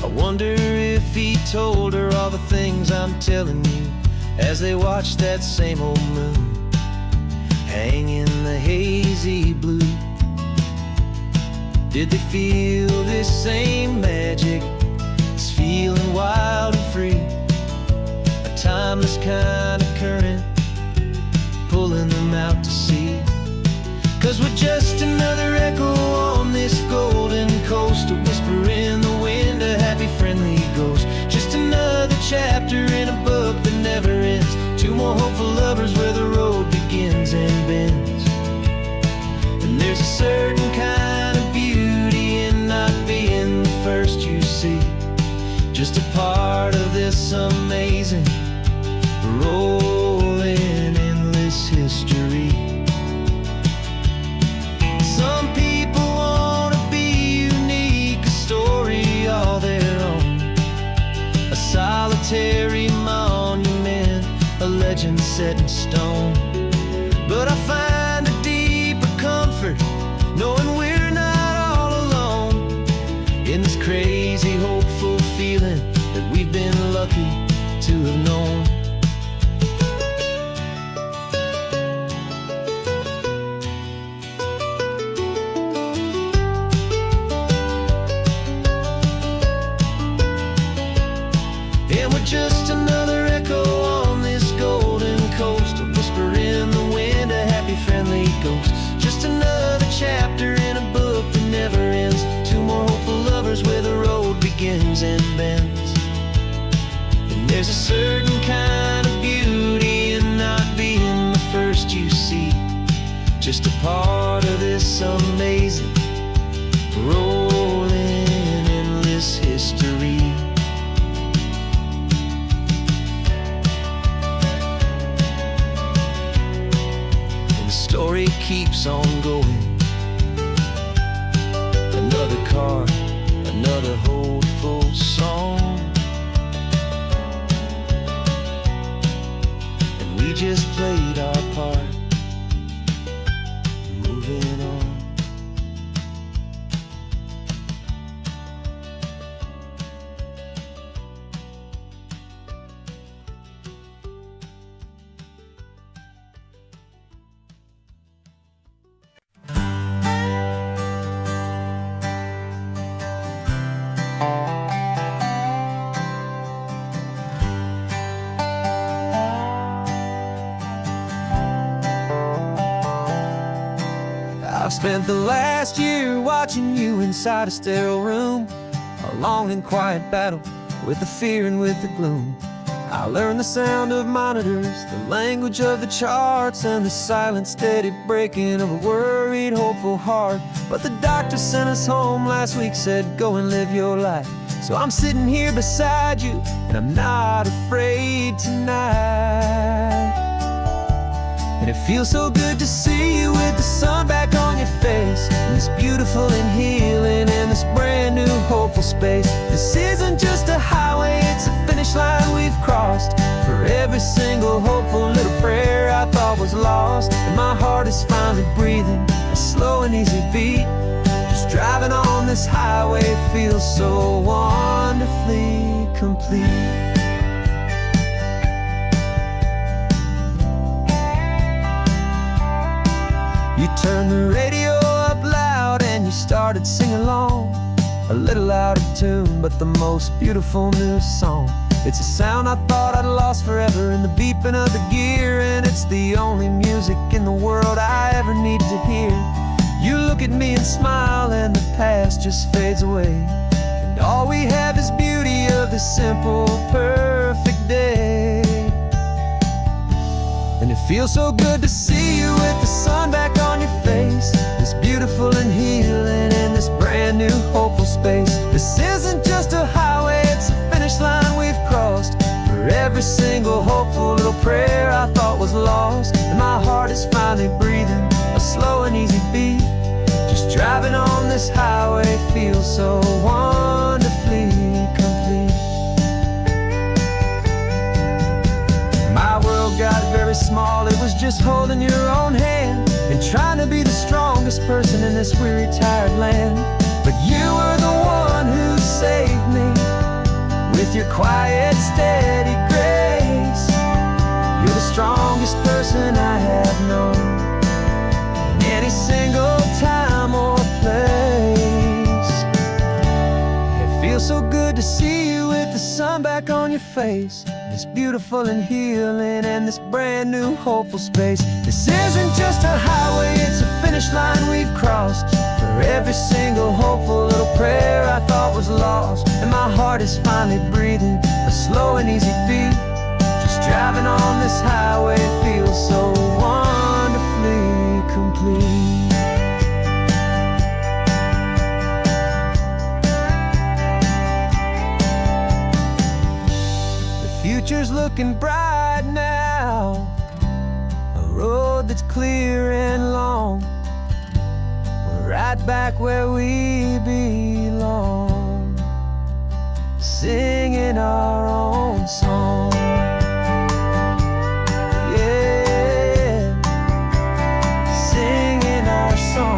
I wonder if he told her all the things I'm telling you as they watched that same old moon hang in the hazy blue. Did they feel this same magic, this feeling wild and free, a timeless kind of current pulling them out to sea? 'Cause we're just another echo on this golden coast, a whisper in the wind, a happy friendly ghost. Just another chapter in a book that never ends, two more hopeful lovers where the road begins and bends. And there's a certain kind of beauty in not being the first you see, just a part of this amazing rolling endless history. Some people want to be unique, a story all their own, a solitary monument, a legend set in stone. But I find a deeper comfort knowing we're not all alone in this crazy hopeful feeling that we've been lucky to have known. And we're just another echo on this golden coast, a whisper in the wind, a happy friendly ghost. Just another chapter in a book that never ends, two more hopeful lovers where the road begins and bends. And there's a certain kind of beauty in not being the first you see, just a part of this amazing rolling endless history. Story keeps on going, another card, another hopeful song, and we just played our part, moving on. I've spent the last year watching you inside a sterile room, a long and quiet battle with the fear and with the gloom. I learned the sound of monitors, the language of the charts, and the silent, steady breaking of a worried, hopeful heart. But the doctor sent us home last week, said go and live your life. So I'm sitting here beside you, and I'm not afraid tonight. And it feels so good to see you with the sun back on your face, and this beautiful and healing in this brand new hopeful space. This isn't just a highway, it's a finish line we've crossed. For every single hopeful little prayer I thought was lost, and my heart is finally breathing a slow and easy beat, just driving on this highway feels so wonderfully complete. You turned the radio up loud and you started singing along, a little out of tune, but the most beautiful new song. It's a sound I thought I'd lost forever in the beeping of the gear, and it's the only music in the world I ever need to hear. You look at me and smile, and the past just fades away, and all we have is beauty of this simple, perfect day. And it feels so good to see you with the sun back on your face, this beautiful and healing in this brand new hopeful space. This isn't just a highway, it's a finish line we've crossed. For every single hopeful little prayer I thought was lost, and my heart is finally breathing a slow and easy beat. Just driving on this highway feels so wonderfully complete. My world got very small, it was just holding your own hand and trying to be the strongest person in this weary, tired land. But you were the one who saved me with your quiet, steady grace. You're the strongest person I have known in any single time or place. It feels so good to see you with the sun back on your face, this beautiful and healing and this brand new hopeful space. This isn't just a highway, it's a finish line we've crossed. For every single hopeful little prayer I thought was lost, and my heart is finally breathing a slow and easy beat. Just driving on this highway feels so wonderfully complete. Future's looking bright now, a road that's clear and long. We're right back where we belong, singing our own song. Yeah, singing our song.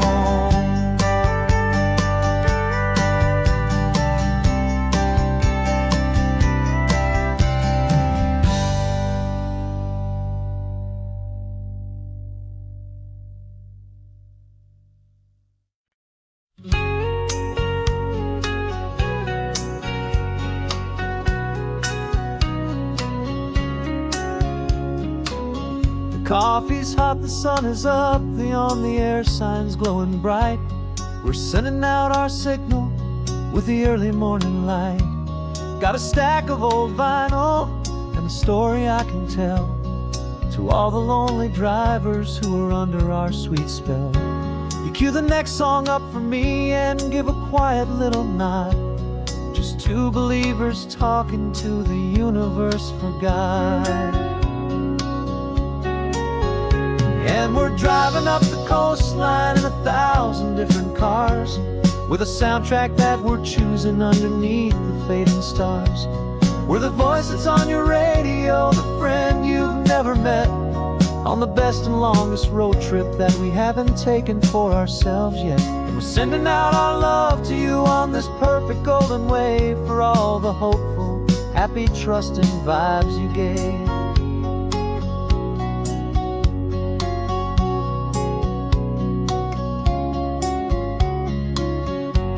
Coffee's hot, the sun is up, the on-the-air sign's glowing bright. We're sending out our signal with the early morning light. Got a stack of old vinyl and a story I can tell to all the lonely drivers who are under our sweet spell. You cue the next song up for me and give a quiet little nod. Just two believers talking to the universe for God. And we're driving up the coastline in 1,000 different cars, with a soundtrack that we're choosing underneath the fading stars. We're the voice that's on your radio, the friend you've never met, on the best and longest road trip that we haven't taken for ourselves yet. And we're sending out our love to you on this perfect golden way, for all the hopeful, happy, trusting vibes you gave.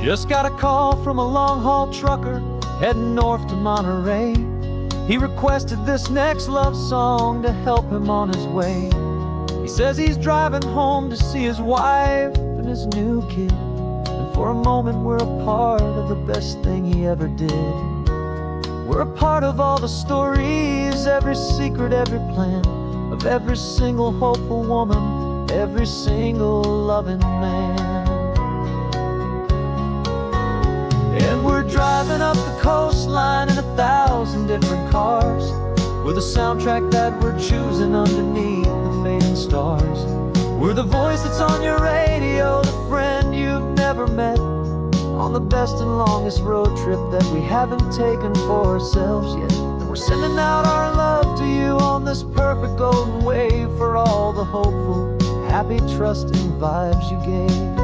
Just got a call from a long-haul trucker heading north to Monterey. He requested this next love song to help him on his way. He says he's driving home to see his wife and his new kid, and for a moment we're a part of the best thing he ever did. We're a part of all the stories, every secret, every plan, of every single hopeful woman, every single loving man. And we're driving up the coastline in 1,000 different cars, with a soundtrack that we're choosing underneath the fading stars. We're the voice that's on your radio, the friend you've never met, on the best and longest road trip that we haven't taken for ourselves yet. And we're sending out our love to you on this perfect golden wave, for all the hopeful, happy, trusting vibes you gave.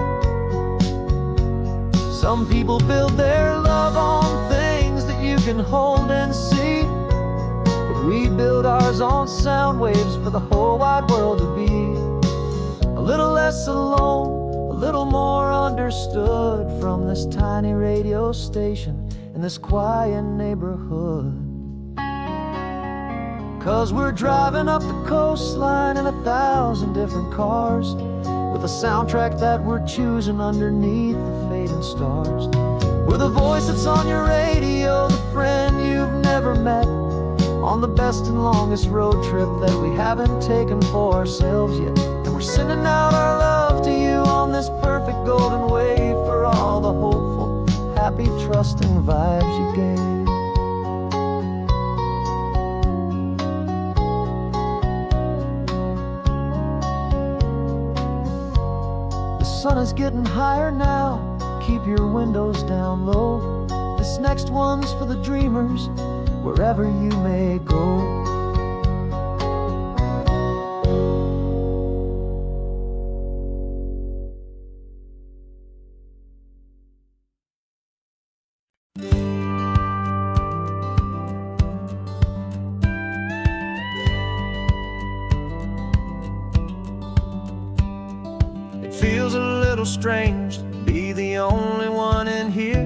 Some people build their love on things that you can hold and see, but we build ours on sound waves for the whole wide world to be a little less alone, a little more understood from this tiny radio station in this quiet neighborhood. 'Cause we're driving up the coastline in 1,000 different cars, with a soundtrack that we're choosing underneath the fading stars. We're the voice that's on your radio, the friend you've never met, on the best and longest road trip that we haven't taken for ourselves yet. And we're sending out our love to you on this perfect golden wave for all the hopeful, happy, trusting vibes you gave. The sun is getting higher now, keep your windows down low. This next one's for the dreamers, wherever you may go. It feels a little strange to be the only one in here.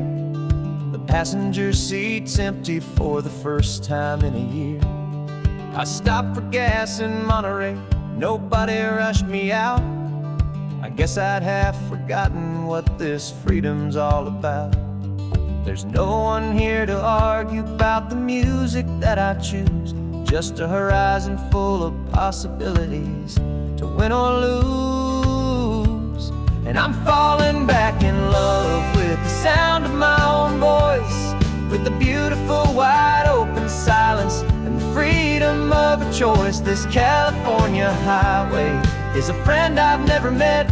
The passenger seat's empty for the first time in a year. I stopped for gas in Monterey, nobody rushed me out. I guess I'd have forgotten what this freedom's all about. There's no one here to argue about the music that I choose, just a horizon full of possibilities to win or lose. And I'm falling back in love with the sound of my own voice, with the beautiful wide open silence and the freedom of a choice. This California highway is a friend I've never met,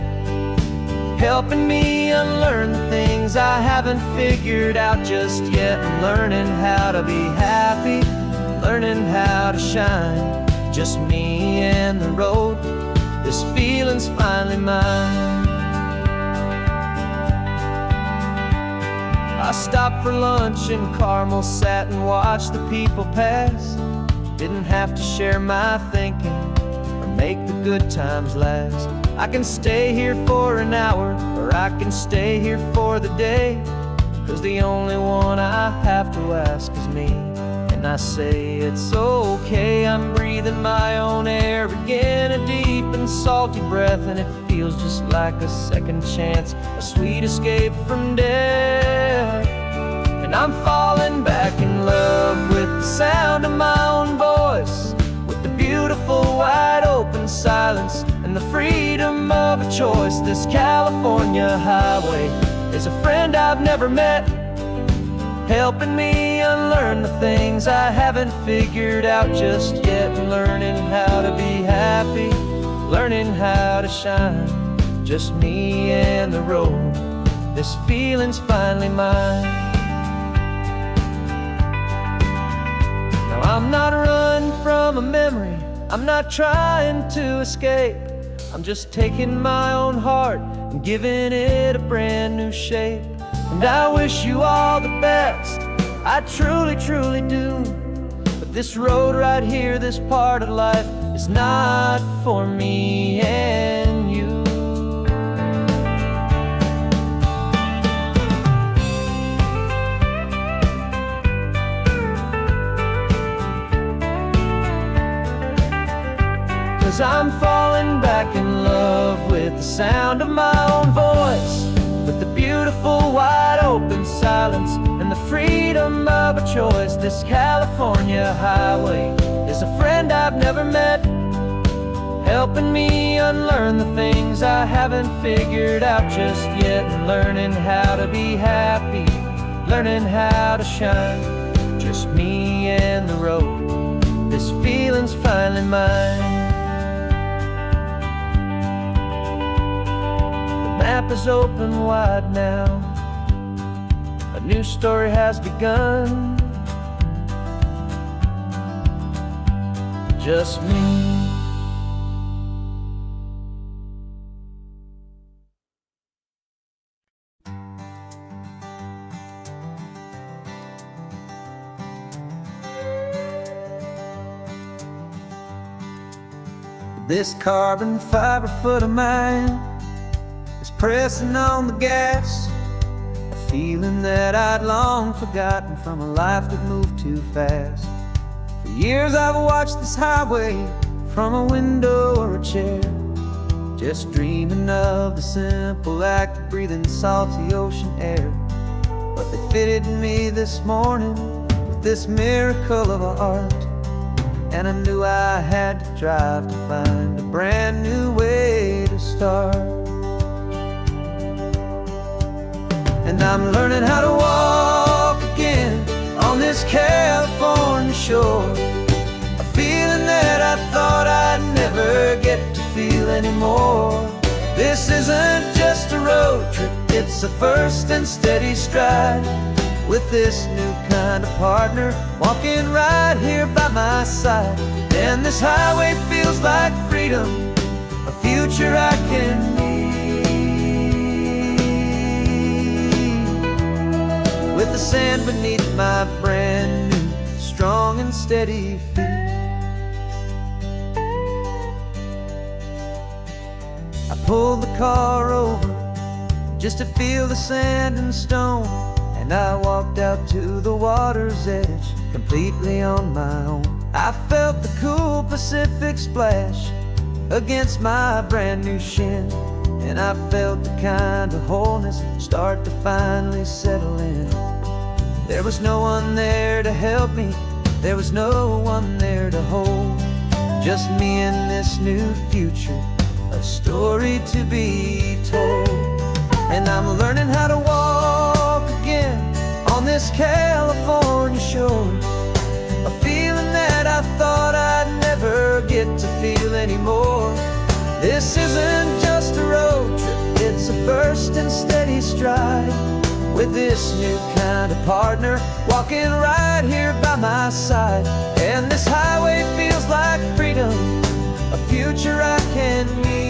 helping me unlearn the things I haven't figured out just yet. I'm learning how to be happy, learning how to shine, just me and the road. This feeling's finally mine. I stopped for lunch in Carmel, sat and watched the people pass. Didn't have to share my thinking or make the good times last. I can stay here for an hour, or I can stay here for the day, 'cause the only one I have to ask is me. And I say it's okay, I'm breathing my own air again, a deep and salty breath, and it feels just like a second chance, a sweet escape from death. And I'm falling back in love with the sound of my own voice, with the beautiful wide open silence and the freedom of a choice. This California highway is a friend I've never met, helping me unlearn the things I haven't figured out just yet. Learning how to be happy, learning how to shine, just me and the road. This feeling's finally mine. Now I'm not running from a memory, I'm not trying to escape. I'm just taking my own heart and giving it a brand new shape. And I wish you all the best, I truly, truly do. But this road right here, this part of life, is not for me and you. 'Cause I'm falling back in love with the sound of my own voice, with the beautiful wide open silence and the freedom of a choice. This California highway is a friend I've never met, helping me unlearn the things I haven't figured out just yet. And learning how to be happy, learning how to shine, just me and the road. This feeling's finally mine. The map is open wide now, a new story has begun. Just me. This carbon fiber foot of mine is pressing on the gas, a feeling that I'd long forgotten from a life that moved too fast. For years I've watched this highway from a window or a chair, just dreaming of the simple act of breathing salty ocean air. But they fitted me this morning with this miracle of art, and I knew I had to drive to find a brand new way to start. And I'm learning how to walk again on this California shore, a feeling that I thought I'd never get to feel anymore. This isn't just a road trip, it's a first and steady stride, with this new kind of partner walking right here by my side. And this highway feels like freedom, a future I can need, with the sand beneath my brand new strong and steady feet. I pulled the car over just to feel the sand and stone, and I walked out to the water's edge completely on my own. I felt the cool Pacific splash against my brand new shin, and I felt the kind of wholeness start to finally settle in. There was no one there to help me, there was no one there to hold, just me and this new future, a story to be told. And I'm learning how to walk again on this California shore, a feeling that I thought I'd never get to feel anymore. This isn't just a road trip, it's a first and steady stride, with this new kind of partner walking right here by my side. And this highway feels like freedom, a future I can need,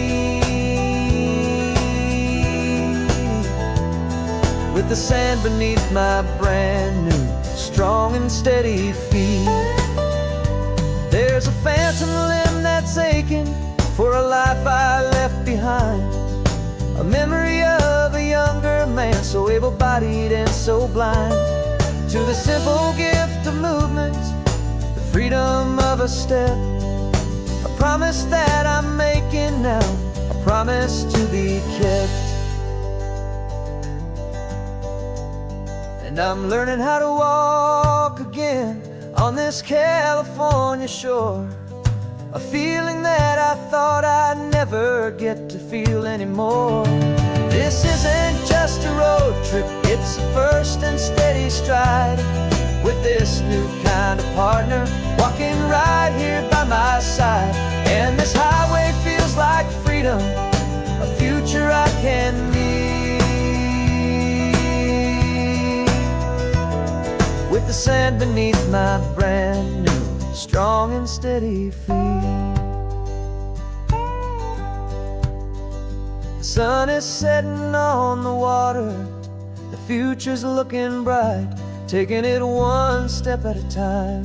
with the sand beneath my brand new strong and steady feet. There's a phantom limb that's aching for a life I left behind, a memory of a younger man so able-bodied and so blind, to the simple gift of movement, the freedom of a step, a promise that I'm making now, a promise to be kept. And I'm learning how to walk again on this California shore, a feeling that I thought I'd never get to feel anymore. This isn't just a road trip, it's a first and steady stride, with this new kind of partner walking right here by my side. And this highway feels like freedom, a future I can need, with the sand beneath my brand new strong and steady feet. The sun is setting on the water, the future's looking bright, taking it one step at a time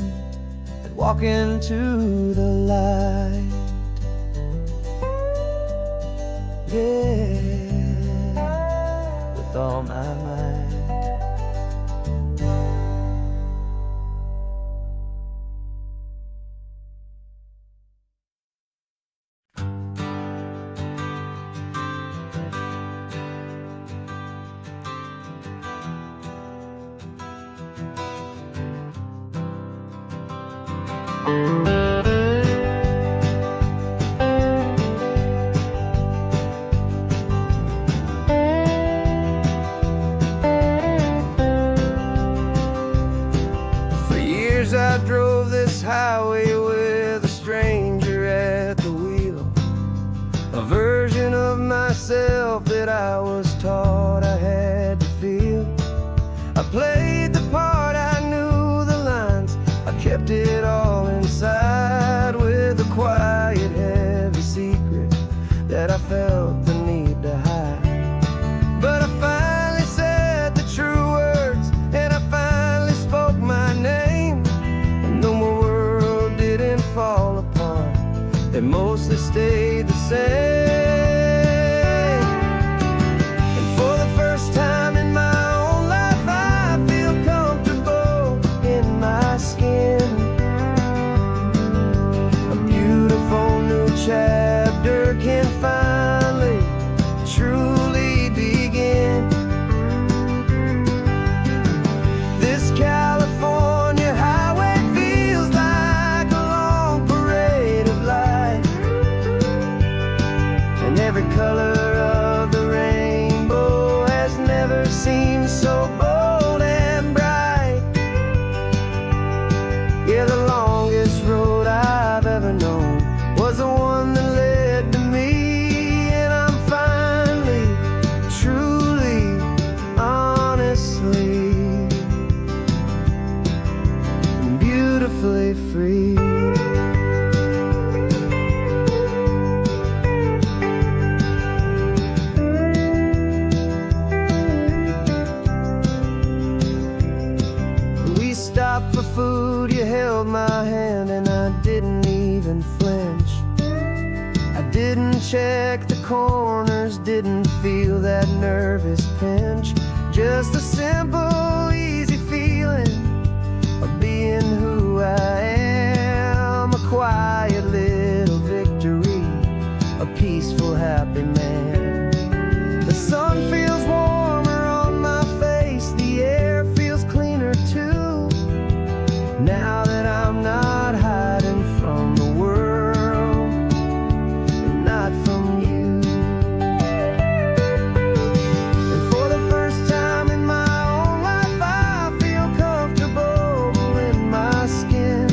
and walking to the light. Yeah, with all my might. For years I drove this highway with a stranger at the wheel, a version of myself that I was taught I had to feel. I played the part, I knew the lines, I kept it all inside, with a quiet, heavy secret that I felt the need to hide. But I finally said the true words, and I finally spoke my name, and though my world didn't fall apart, it mostly stayed never seemed so bold and bright. Yeah, the longest road I've ever known was the one that led to me. And I'm finally, truly, honestly, beautifully free. We stopped for food, you held my hand, and I didn't even flinch. I didn't check the corners, didn't feel that nervous pinch. Just a simple, easy feeling of being who I am. A quiet little victory, a peaceful, happy man. The sun feels warmer on my face, the air feels cleaner too, now that I'm not hiding from the world and not from you. And for the first time in my own life, I feel comfortable in my skin.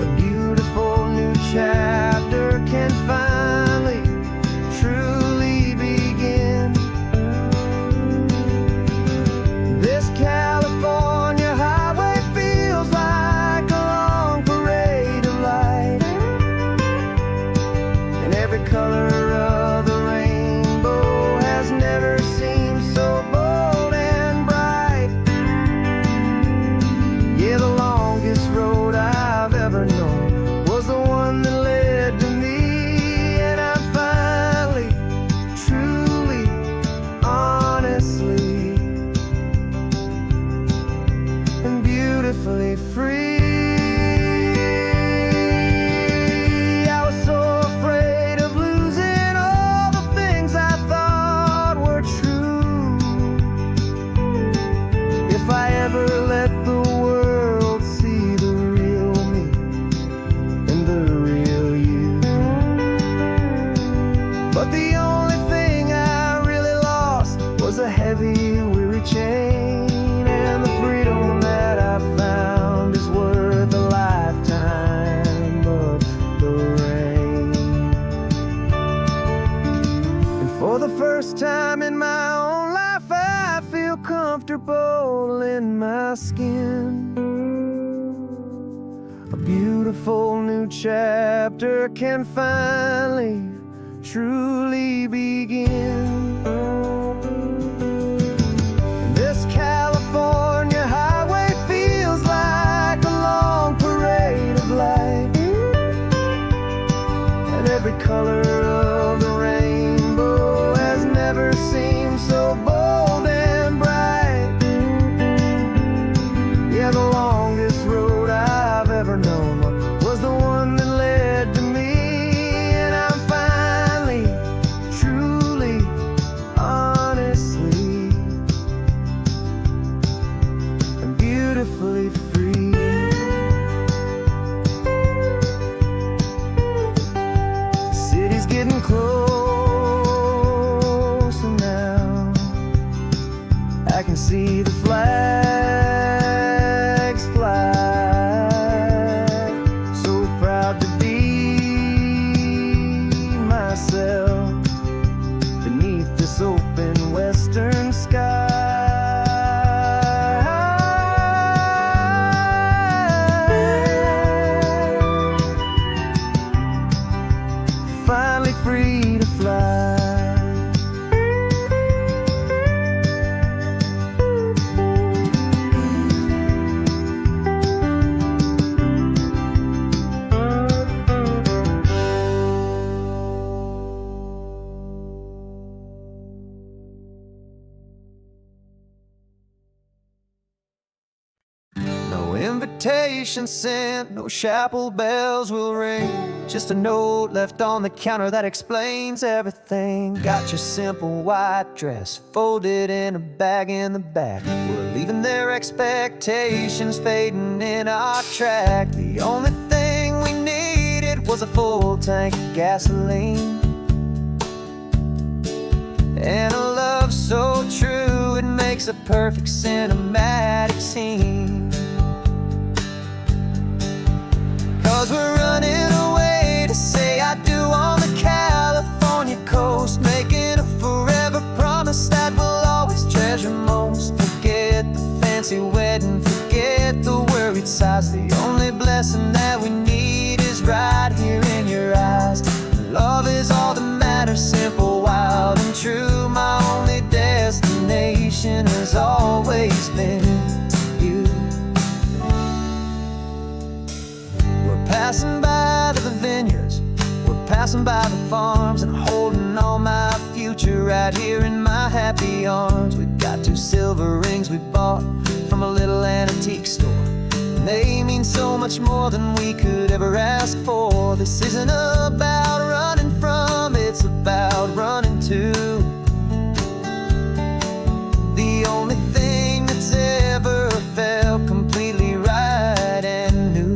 A beautiful new chapter can finally, truly begin. This California highway feels like a long parade of light, and every color of the rainbow has never seemed so bold and bright. Yeah, the longest road I've ever known was the one that led to me. And I'm finally, truly, honestly, and beautifully free. I was so afraid of losing all the things I thought were true. If I ever let the world see the real me and the real you. But the only thing I really lost was a heavy, weary chain. And the freedom that I found is worth a lifetime of the rain. And for the first time in my own life, I feel comfortable in my skin. A beautiful new chapter can finally, truly begin. This California highway feels like a long parade of light, and every color of the rainbow has never seemed so bold and bright. Yeah, the longest road I've ever known was the one that led to me. And I'm finally, truly, honestly, and beautifully free. The city's getting closer now. I can see the flags fly. So proud to be myself beneath this open western sky. Finally free to fly. No invitation sent, no chapel bells will ring. Just a note left on the counter that explains everything. Got your simple white dress folded in a bag in the back. We're leaving their expectations fading in our track. The only thing we needed was a full tank of gasoline and a love makes a perfect cinematic scene. 'Cause we're running away to say I do on the California coast, making a forever promise that we'll always treasure most. Forget the fancy wedding, forget the worried sighs. The only blessing that we need is right here in your eyes. Love is all that matters, simple, wild, and true. My only destination has always been you. We're passing by the vineyards, we're passing by the farms, and holding all my future right here in my happy arms. We've got 2 silver rings we bought from a little antique store, and they mean so much more than we could ever ask for. This isn't about running from, it's about running to the only thing that's ever felt completely right and new.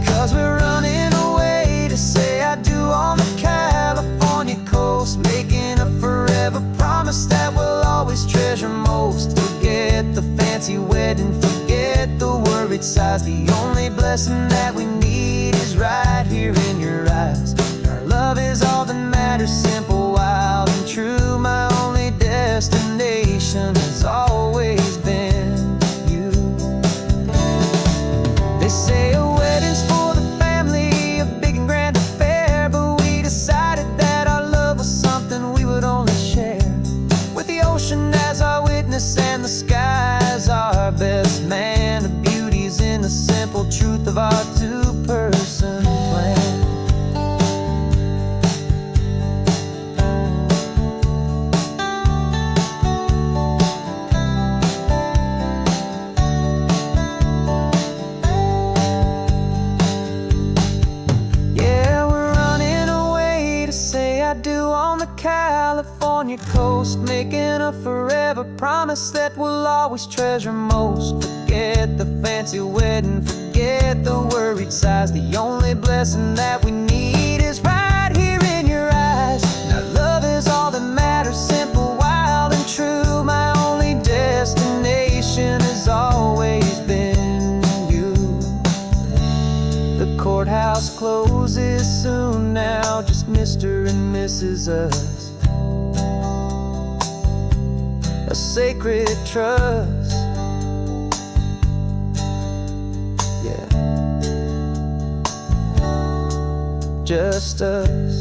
'Cause we're running away to say I do on the California coast, making a forever promise that we'll always treasure most. Forget the fancy wedding, forget the worried sighs. The only blessing that we need is right here in your eyes. Our love is all that matters, simple, wild, and true. My only destination has always been you. They say a wedding's for the family, a big and grand affair, but we decided that our love was something we would only share with the ocean as our witness and the sky as our best man. The beauty's in the simple truth of our 2-person plan. Yeah, we're running away to say I do on the California coast, making a forever promise that we'll always treasure most. Forget the fancy wedding, forget the worried sighs. The only blessing that we need is right here in your eyes. Now love is all that matters, simple, wild, and true. My only destination has always been you. The courthouse closes soon now, just Mr. and Mrs. Us, a sacred trust. Yeah, just us.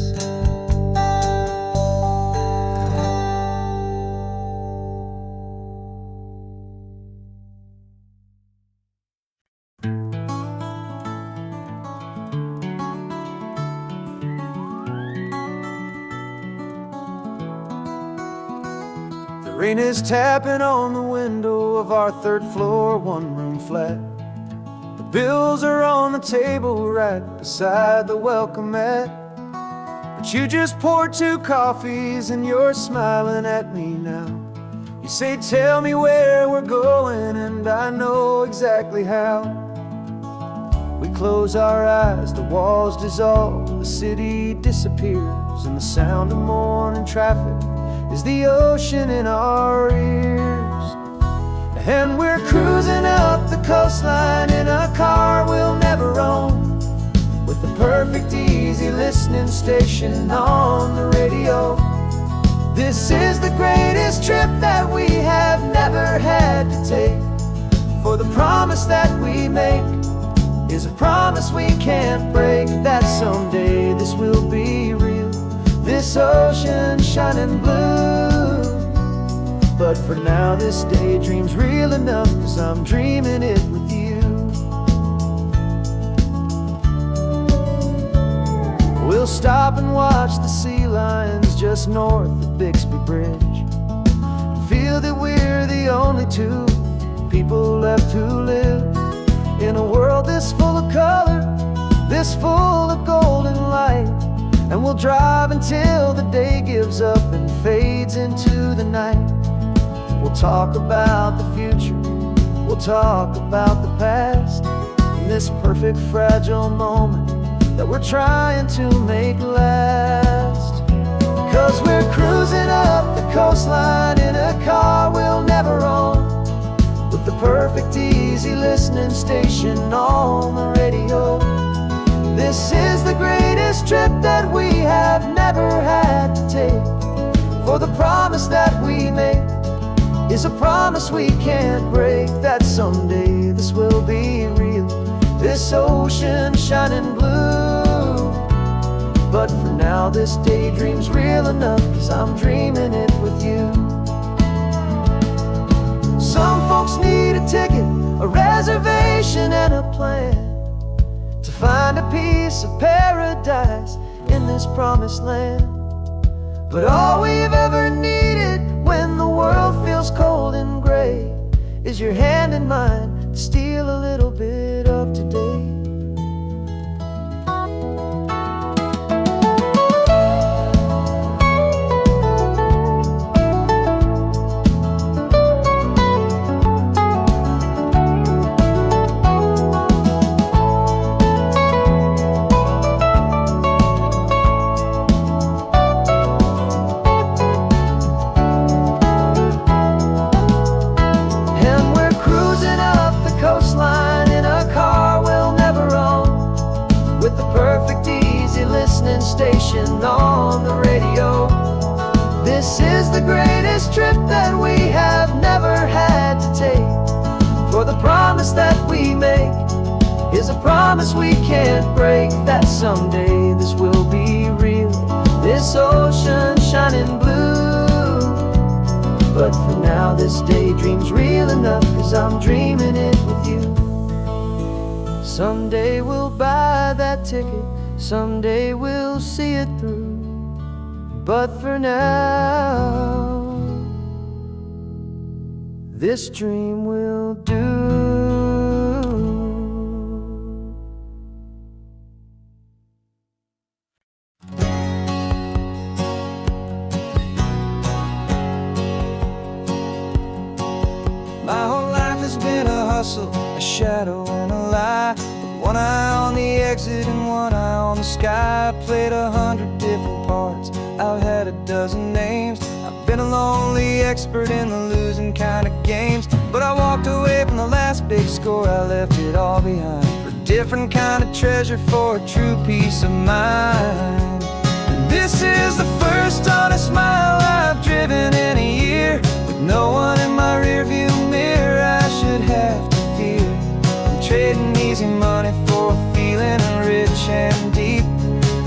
Rain is tapping on the window of our 3rd floor, 1-room flat. The bills are on the table right beside the welcome mat. But you just poured 2 coffees and you're smiling at me now. You say, tell me where we're going, and I know exactly how. We close our eyes, the walls dissolve, the city disappears, and the sound of morning traffic is the ocean in our ears. And we're cruising up the coastline in a car we'll never own, with the perfect easy listening station on the radio. This is the greatest trip that we have never had to take, for the promise that we make is a promise we can't break, that someday this will be real, this ocean shining blue. But for now this daydream's real enough, 'cause I'm dreaming it with you. We'll stop and watch the sea lions just north of Bixby Bridge, feel that we're the only 2 people left who live in a world this full of color, this full of golden light. And we'll drive until the day gives up and fades into the night. We'll talk about the future, we'll talk about the past, and this perfect fragile moment that we're trying to make last. 'Cause we're cruising up the coastline in a car we'll never own, with the perfect easy listening station on the radio. This is the greatest trip that we have never had to take, for the promise that we make is a promise we can't break, that someday this will be real, this ocean shining blue. But for now this daydream's real enough, 'cause I'm dreaming it with you. Some folks need a ticket, a reservation and a plan to find a piece of paradise in this promised land. But all we've ever needed when the world feels cold and gray is your hand in mine to steal a little bit of today. Station on the radio. This is the greatest trip that we have never had to take, for the promise that we make is a promise we can't break, that someday this will be real, this ocean shining blue. But for now this daydream's real enough, 'cause I'm dreaming it with you. Someday we'll buy that ticket, someday we'll see it through, but for now this dream will do. My whole life has been a hustle, a shadow and a lie, one eye on the exit and one eye on the sky. I played 100 different parts, I've had a dozen names. I've been a lonely expert in the losing kind of games, but I walked away from the last big score, I left it all behind for a different kind of treasure, for a true peace of mind. And this is the first honest mile I've driven in a year, with no one in my rearview mirror I should have to fear. I'm trading easy money for a feeling rich and deep,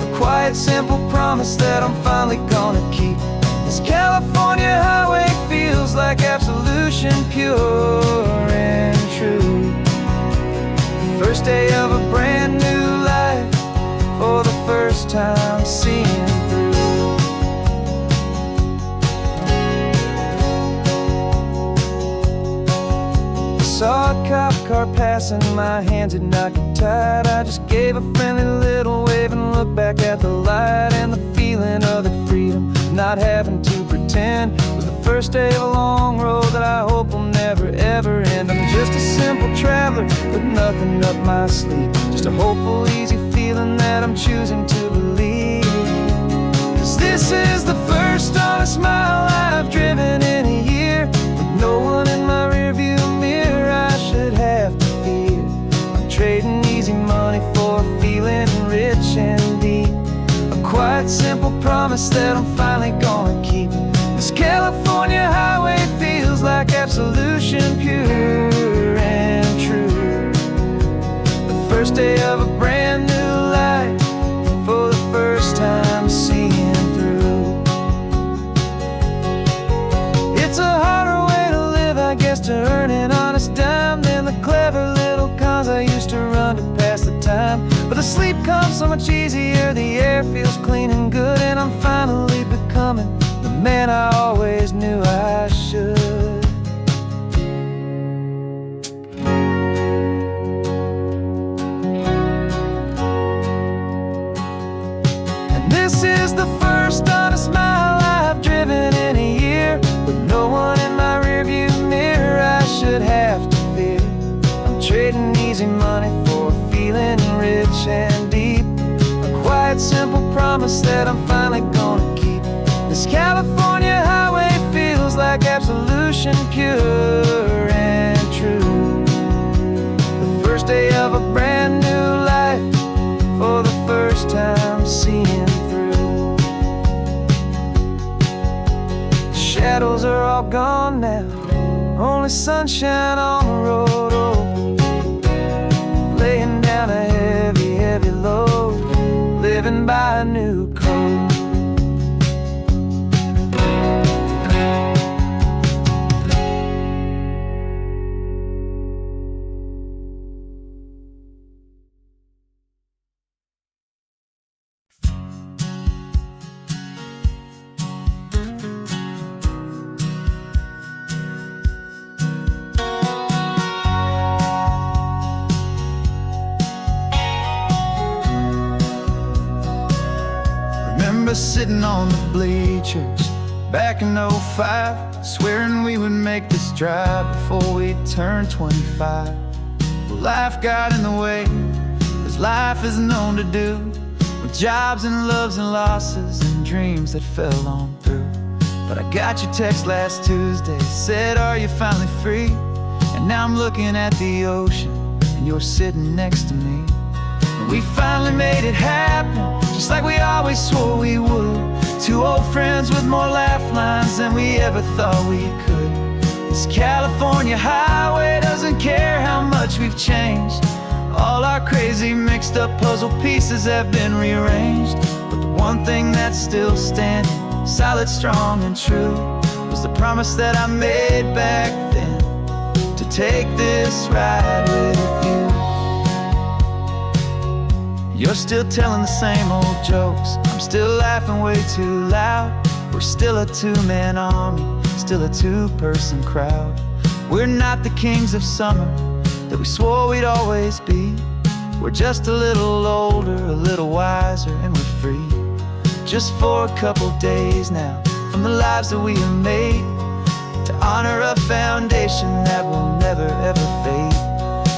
a quiet simple promise that I'm finally gonna keep. This California highway feels like absolution, pure and true. The first day of a brand new life, for the first time seeing through. Saw a cop car passing, my hands had not got tied. I just gave a friendly little wave and looked back at the light, and the feeling of the freedom, not having to pretend, was the first day of a long road that I hope will never ever end. I'm just a simple traveler with nothing up my sleeve, just a hopeful easy feeling that I'm choosing to believe. 'Cause this is the first honest mile I've driven in a year, with no one in my rearview mirror I should have to fear. I'm trading easy money for a feeling rich and deep, a quiet simple promise that I'm finally gonna keep. This California highway feels like absolution, pure and true. The first day of a brand new life, for the first time seeing through. It's a harder way to live, I guess, to earn an honest dime than the clever little cons I used to run to pass the time. But the sleep comes so much easier, the air feels clean and good, and I'm finally becoming the man I always knew I should. And this is the first honest mile I've driven in a year, with no one in my rearview mirror I should have to fear. I'm trading easy money for a feeling rich and deep, a quiet simple promise that I'm finally gonna keep. This California highway like absolution, pure and true. The first day of a brand new life, for the first time seeing through. The shadows are all gone now, only sunshine on the road. Oh, laying down a heavy, heavy load, living by a new code. Sitting on the bleachers back in '05, swearing we would make this drive before we turned 25. Well, life got in the way, as life is known to do, with jobs and loves and losses and dreams that fell on through. But I got your text last Tuesday, said, are you finally free? And now I'm looking at the ocean, and you're sitting next to me. And we finally made it happen, just like we always swore we would. Two old friends with more laugh lines than we ever thought we could. This California highway doesn't care how much we've changed. All our crazy mixed up puzzle pieces have been rearranged. But the one thing that's still standing, solid, strong and true, was the promise that I made back then, to take this ride with you. You're still telling the same old jokes, I'm still laughing way too loud. We're still a two-man army, still a two-person crowd. We're not the kings of summer that we swore we'd always be. We're just a little older, a little wiser, and we're free. Just for a couple days now, from the lives that we have made, to honor a foundation that will never ever fade.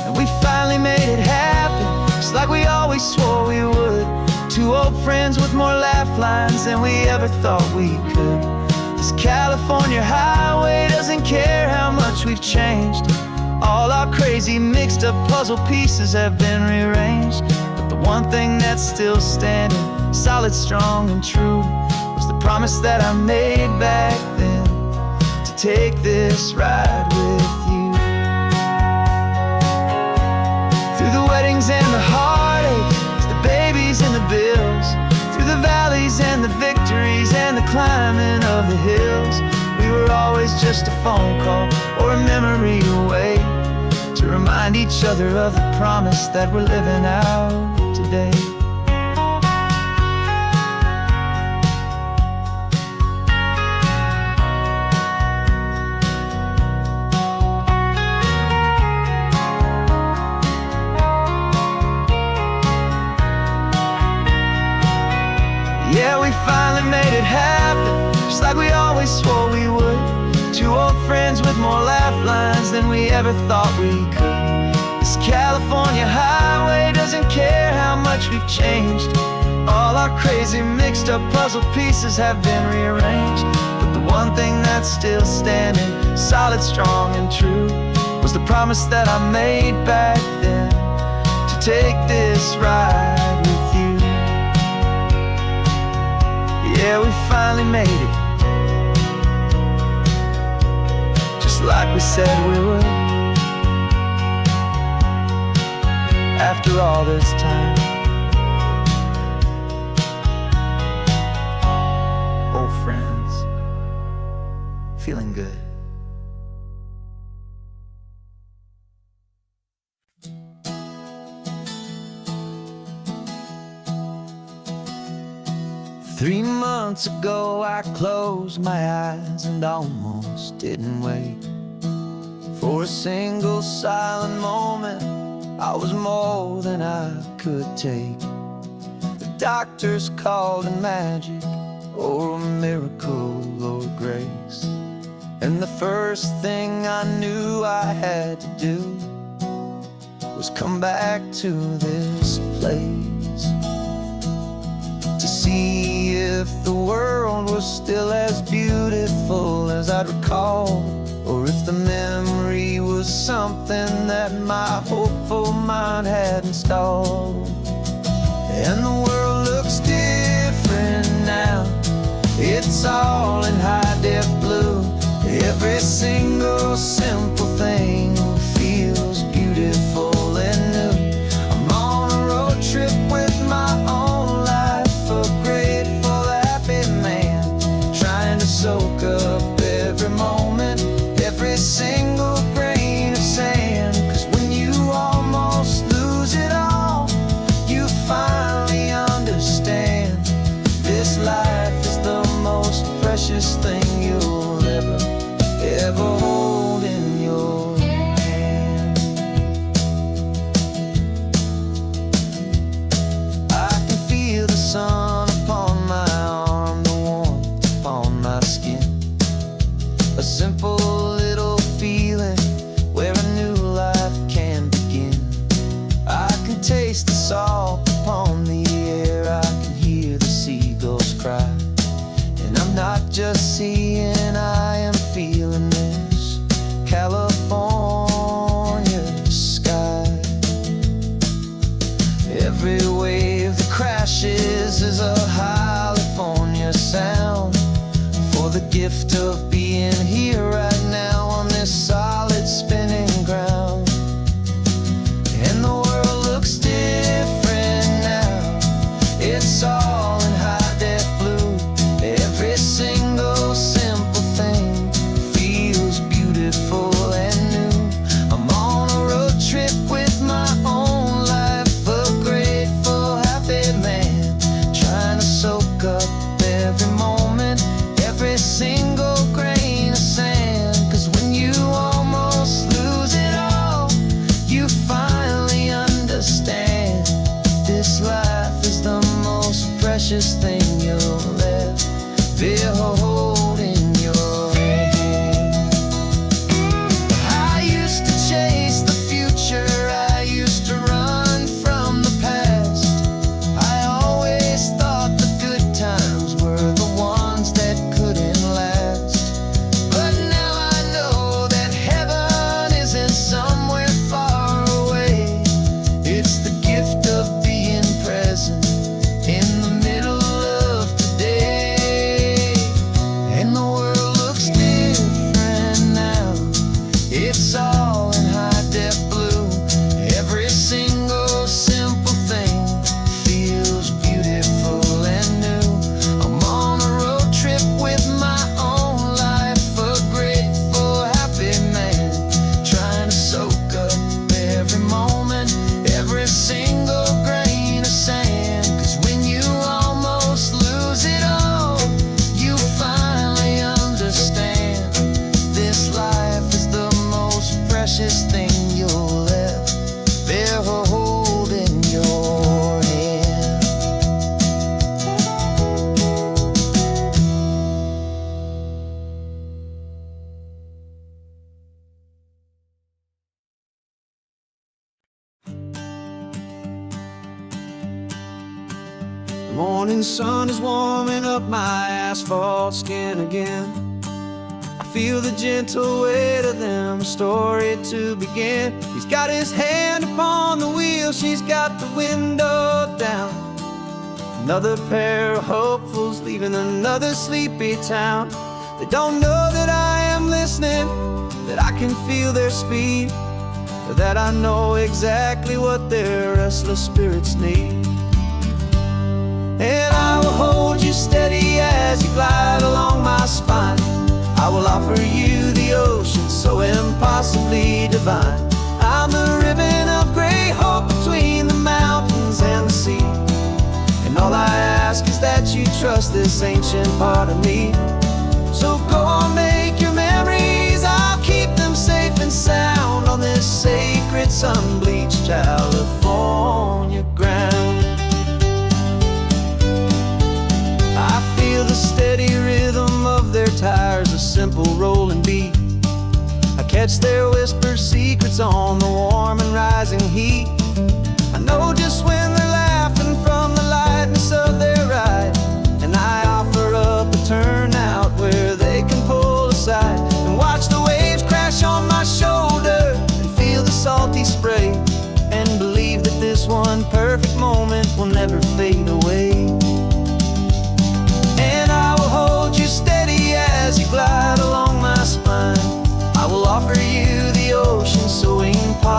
And we finally made it happen, just like we always swore we would. Two old friends with more laugh lines than we ever thought we could. This California highway doesn't care how much we've changed. All our crazy mixed up puzzle pieces have been rearranged. But the one thing that's still standing, solid, strong and true, was the promise that I made back then, to take this ride with you. Through the weddings and the heartaches, the babies and the bills, through the valleys and the victories and the climbing of the hills, we were always just a phone call or a memory away, to remind each other of the promise that we're living out today. Yeah, we finally made it happen, just like we always swore we would. Two old friends with more laugh lines than we ever thought we could. This California highway doesn't care how much we've changed. All our crazy mixed up puzzle pieces have been rearranged. But the one thing that's still standing, solid, strong and true, was the promise that I made back then, to take this ride with you. Yeah, we finally made it, just like we said we would. After all this time, old friends, feeling good. Three months ago I closed my eyes and almost didn't wait for a single silent moment. I was more than I could take. The doctors called it magic, or a miracle, or grace. And the first thing I knew I had to do was come back to this place, to see if the world was still as beautiful as as I'd recall, or if the memory was something that my hopeful mind had installed. And the world looks different now, it's all in high-def blue. Every single simple thing feels beautiful and new. I'm on a road trip with my own life, a grateful, happy man, trying to soak up every moment, every single grain of sand. 'Cause when you almost lose it all, you finally understand this life is the most precious thing you'll ever hold in your hand. I can feel the sun upon my arm, the warmth upon my skin, a simple little feeling where a new life can begin. I can taste the salt upon the air, I can hear the seagulls cry, and I'm not just seeing, I am feeling this California sky. Every wave that crashes is a California sound, for the gift of being here right now on this solid spinning ground. And the world looks different now, it's all in high-def blue. Every single simple thing feels beautiful and new. I'm on a road trip with my own life, a grateful, happy man, trying to soak up every moment, every single grain of sand. 'Cause when you almost lose it all, you finally understand this life is the most precious thing you'll ever hold in your hand. I used to chase the future, I used to run from the past. I always thought the good times were the ones that couldn't last. But now I know that heaven isn't somewhere far away. It's the gift of being present in the middle of today. And the world looks different now, it's all in high-def blue. Every single simple thing feels beautiful and new. I'm on a road trip with my own life, a grateful, happy man, trying to soak up every moment, every single grain of sand. 'Cause when you almost lose it all, you finally understand this life is the most precious thing you'll ever hold in your hand. The morning sun is warming up my asphalt skin again. I feel the gentle weight of them, a story to begin. He's got his hand upon the wheel, she's got the window down. Another pair of hopefuls leaving another sleepy town. They don't know that I am listening, that I can feel their speed, or that I know exactly what their restless spirits need. And I will hold you steady as you glide along my spine. I will offer you the ocean so impossibly divine. I'm the ribbon of gray hope between the mountains and the sea. And all I ask is that you trust this ancient part of me. So go on, make your memories, I'll keep them safe and sound on this sacred sun-bleached California ground. I feel the steady rhythm of their tires, a simple rolling beat. I catch their whispered secrets on the warm and rising heat. I know just when they're laughing from the lightness of their ride, and I offer up a turnout where they can pull aside.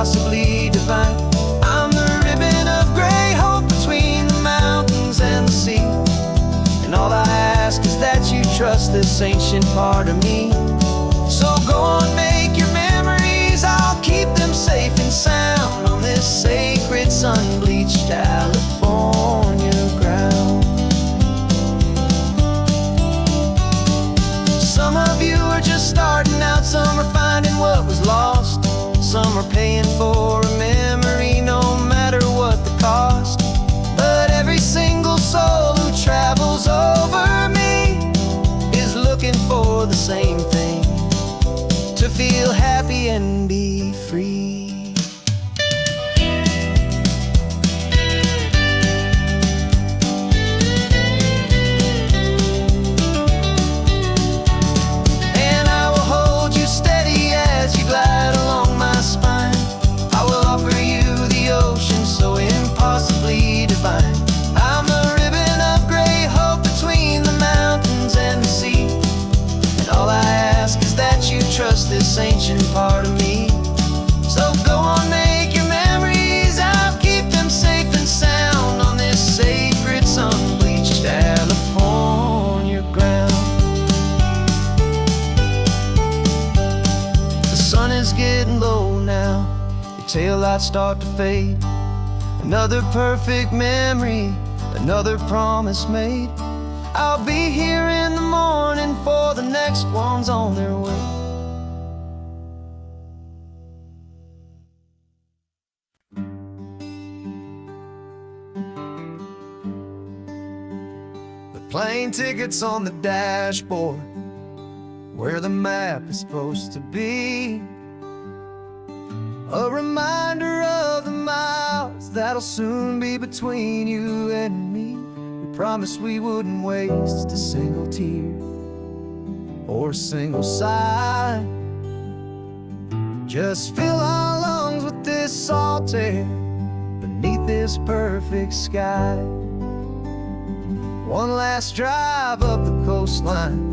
impossibly divine. I'm the ribbon of gray hope between the mountains and the sea. And all I ask is that you trust this ancient part of me. So go on, make your memories, I'll keep them safe and sound on this sacred sun-bleached California ground. Some of you are just starting out, some are finding what was lost, some are paying for a memory no matter what the cost. But every single soul who travels over me is looking for the same thing: to feel happy and be free. And I will hold you steady as you glide along my spine. I will offer you the ocean so impossibly divine. I'm the ribbon of gray hope between the mountains and the sea. And all I ask is that you trust this ancient part of me. So go on, make your memories, I'll keep them safe and sound on this sacred sun-bleached California ground. The sun is getting low now, your taillights start to fade. Another perfect memory, another promise made. I'll be here in the morning for the next ones on their way. The plane tickets on the dashboard, where the map is supposed to be. A reminder of the miles that'll soon be between you and me. We promised we wouldn't waste a single tear or a single sigh. Just fill our lungs with this salt air beneath this perfect sky. One last drive up the coastline,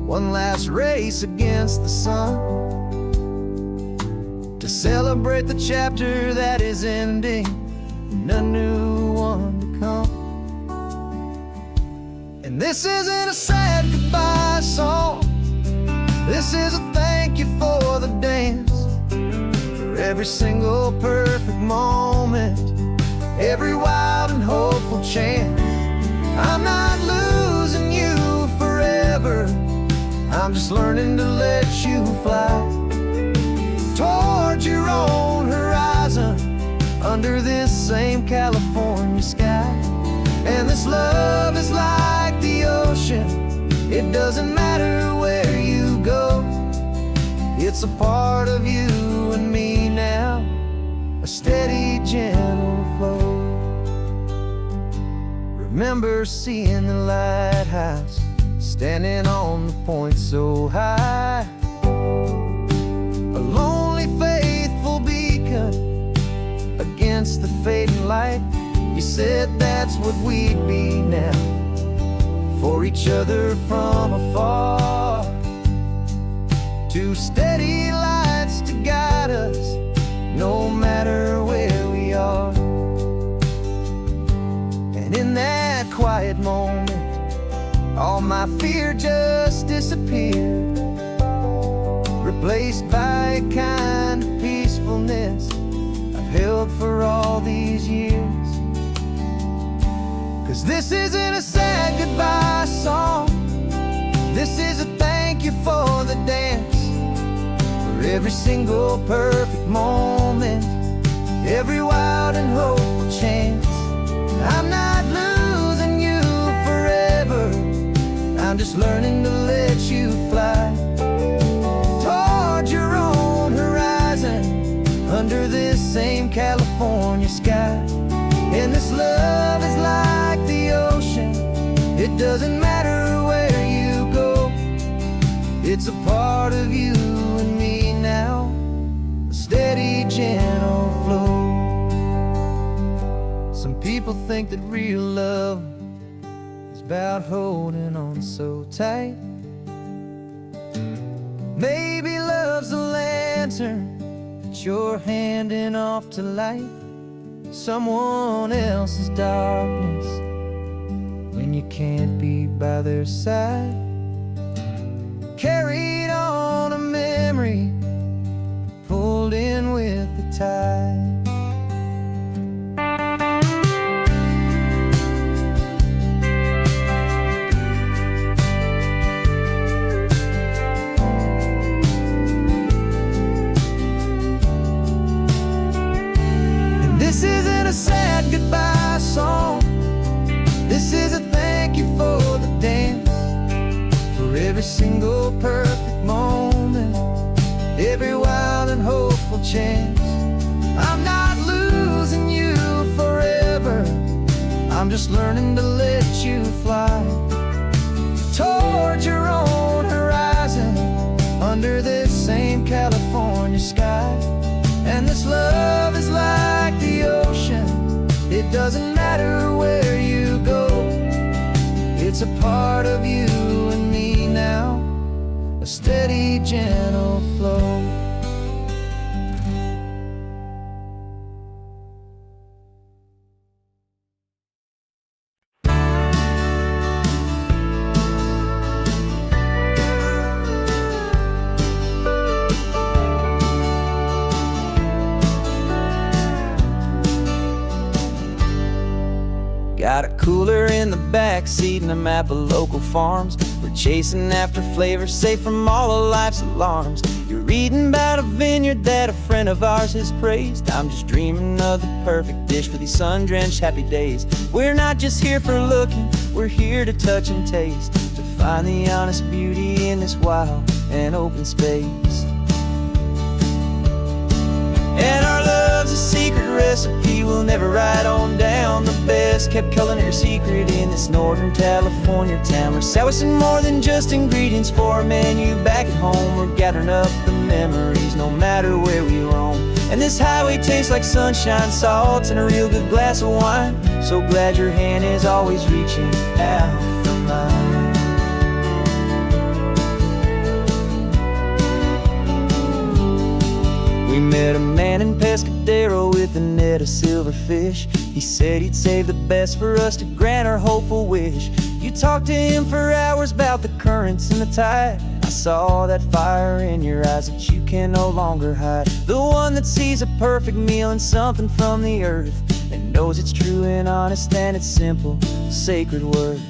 one last race against the sun, to celebrate the chapter that is ending and a new one to come. And this isn't a sad goodbye song, this is a thank you for the dance, for every single perfect moment, every wild and hopeful chance. I'm not losing you forever, I'm just learning to let you fly towards your own horizon, under this same California sky. And this love is like the ocean, it doesn't matter where you go, it's a part of you and me now, a steady, gentle flow. Remember seeing the lighthouse, standing on the point so high, a lonely, faithful beacon against the fading light. You said that's what we'd be now, for each other from afar. Two steady lights to guide us, no matter where we are. And in that quiet moment, all my fear just disappeared, replaced by a kind of peacefulness I've held for all these years. 'Cause this isn't a sad goodbye song, this is a thank you for the dance, for every single perfect moment, every wild and hopeful chance. I'm not losing you forever, I'm just learning to let you fly towards your own horizon, under this same California sky. And this love is like the ocean, it doesn't matter where you go, it's a part of you and me now, a steady, gentle flow. Some people think that real love is about holding on so tight. Maybe love's a lantern that you're handing off to light someone else's darkness when you can't be by their side. Carried on a memory, pulled in with the tide. This isn't a sad goodbye song. This is a thank you for the dance, for every single perfect moment, every wild and hopeful chance. I'm not losing you forever, I'm just learning to let you fly toward your own horizon, under this same California sky. And this love is like the ocean, it doesn't matter where you go. It's a part of you and me now, a steady, gentle flow. Got a cooler in the backseat and a map of local farms. We're chasing after flavors safe from all of life's alarms. You're reading about a vineyard that a friend of ours has praised. I'm just dreaming of the perfect dish for these sun-drenched happy days. We're not just here for looking, we're here to touch and taste, to find the honest beauty in this wild and open space. And our love's a secret recipe we'll never write on down. The best kept culinary secret in this Northern California town. We're selling more than just ingredients for a menu back at home. We're gathering up the memories no matter where we roam. And this highway tastes like sunshine, salt, and a real good glass of wine. So glad your hand is always reaching out for mine. We met a man in Pescadero with a net of silverfish. He said he'd save the best for us to grant our hopeful wish. You talked to him for hours about the currents and the tide. I saw that fire in your eyes that you can no longer hide. The one that sees a perfect meal in something from the earth, and knows it's true and honest and it's simple, sacred worth.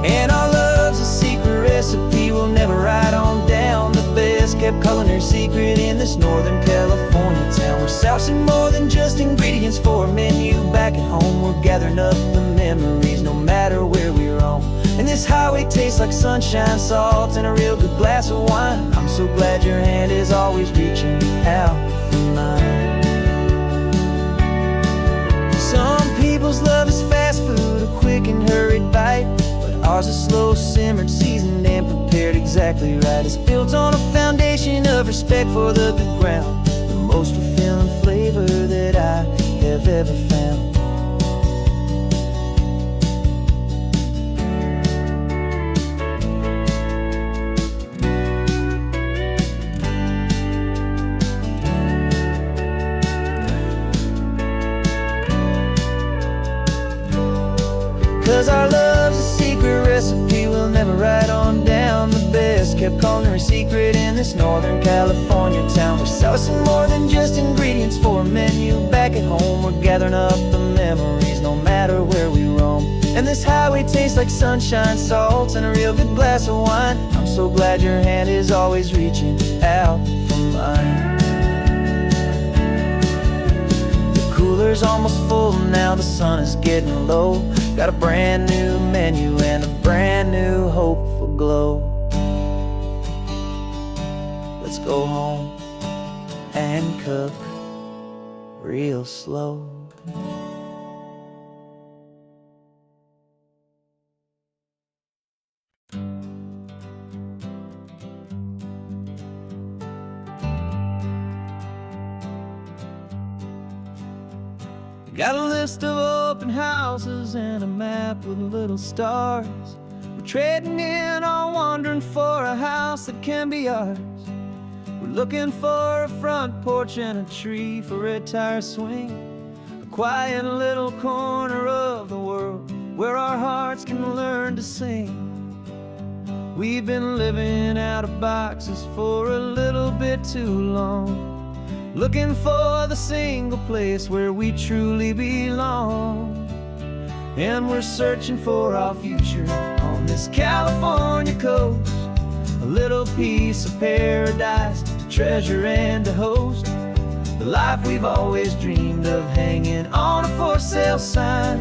And our love's a secret recipe we'll never write on down. The best kept culinary secret in this Northern California town. We're sourcing more than just ingredients for a menu back at home. We're gathering up the memories no matter where we roam. And this highway tastes like sunshine, salt, and a real good glass of wine. I'm so glad your hand is always reaching out for mine. Some people's love is fast food, a quick and hurried bite. Ours is slow simmered, seasoned, and prepared exactly right. It's built on a foundation of respect for the good ground, the most fulfilling flavor that I have ever found. 'Cause our love's a secret recipe we'll never write on down. The best kept culinary secret in this Northern California town. We're sourcing more than just ingredients for a menu back at home. We're gathering up the memories no matter where we roam. And this highway tastes like sunshine, salt, and a real good glass of wine. I'm so glad your hand is always reaching out for mine. The cooler's almost full now, the sun is getting low. Got a brand new menu and a brand new hopeful glow. Let's go home and cook real slow. Got a list of open houses and a map with little stars. We're trading in our wandering for a house that can be ours. We're looking for a front porch and a tree for a tire swing, a quiet little corner of the world where our hearts can learn to sing. We've been living out of boxes for a little bit too long, looking for the single place where we truly belong. And we're searching for our future on this California coast, a little piece of paradise to treasure and to host, the life we've always dreamed of, hanging on a for sale sign,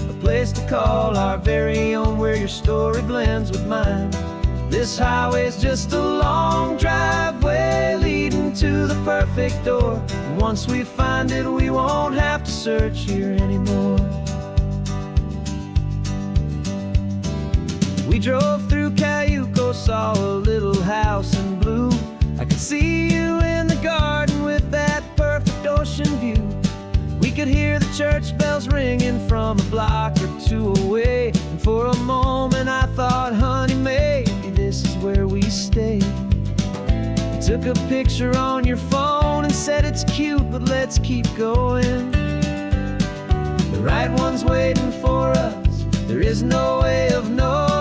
a place to call our very own where your story blends with mine. This highway's just a long driveway leading to the perfect door, and once we find it we won't have to search here anymore. We drove through Cayuco, saw a little house in blue. I could see you in the garden with that perfect ocean view. We could hear the church bells ringing from a block or two away, and for a moment I thought, honey, maybe this is where we stay. You took a picture on your phone and said it's cute, but let's keep going. The right one's waiting for us, there is no way of knowing,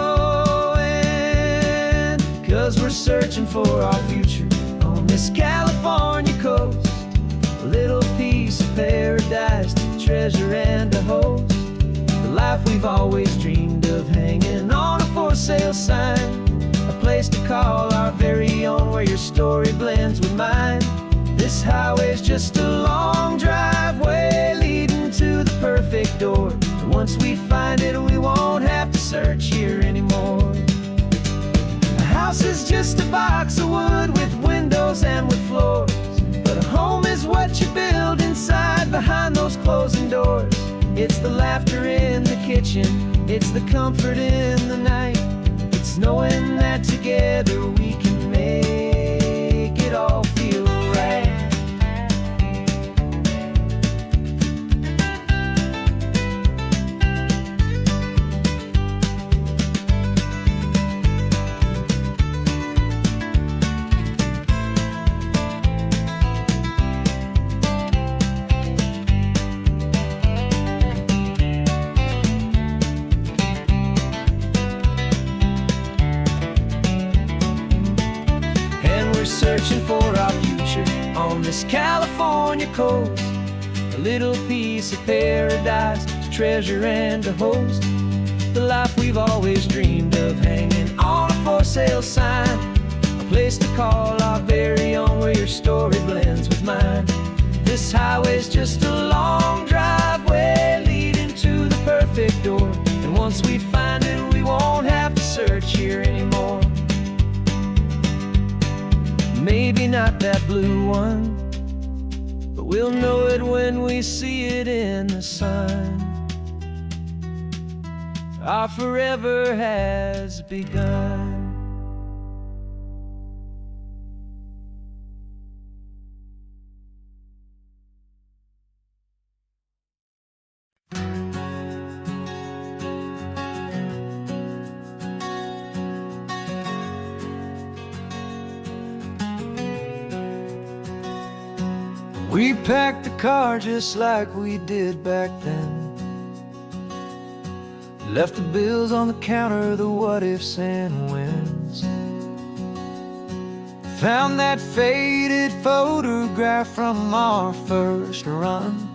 'cause we're searching for our future on this California coast, a little piece of paradise to treasure and to host, the life we've always dreamed of, hanging on a for sale sign, a place to call our very own where your story blends with mine. This highway's just a long driveway leading to the perfect door, and once we find it we won't have to search here anymore. A house is just a box of wood with windows and with floors, but a home is what you build inside behind those closing doors. It's the laughter in the kitchen, it's the comfort in the night, it's knowing that together we can make it all feel right. Searching for our future on this California coast, a little piece of paradise to treasure and to host, the life we've always dreamed of, hanging on a for sale sign, a place to call our very own where your story blends with mine. This highway's just a long driveway leading to the perfect door, and once we find it we won't have to search here anymore. Maybe not that blue one, but we'll know it when we see it in the sun. Our forever has begun. We packed the car just like we did back then, left the bills on the counter, the what ifs and whens, found that faded photograph from our first run,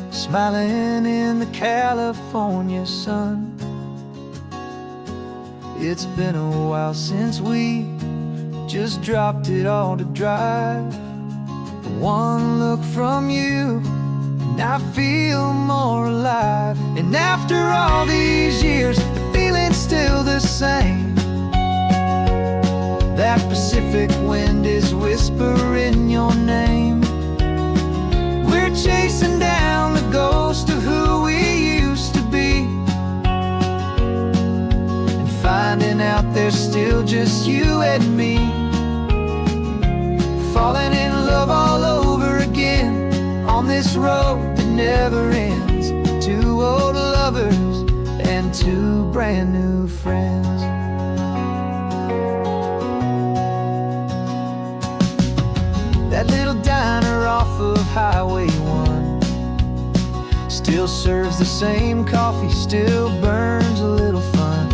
smiling in the California sun. It's been a while since we just dropped it all to drive. One look from you and I feel more alive, and after all these years the feeling's still the same. That Pacific wind is whispering your name. We're chasing down the ghost of who we used to be, and finding out there's still just you and me, falling in love all over again on this road that never ends. Two old lovers and two brand new friends. serves the same coffee, still burns a little fun.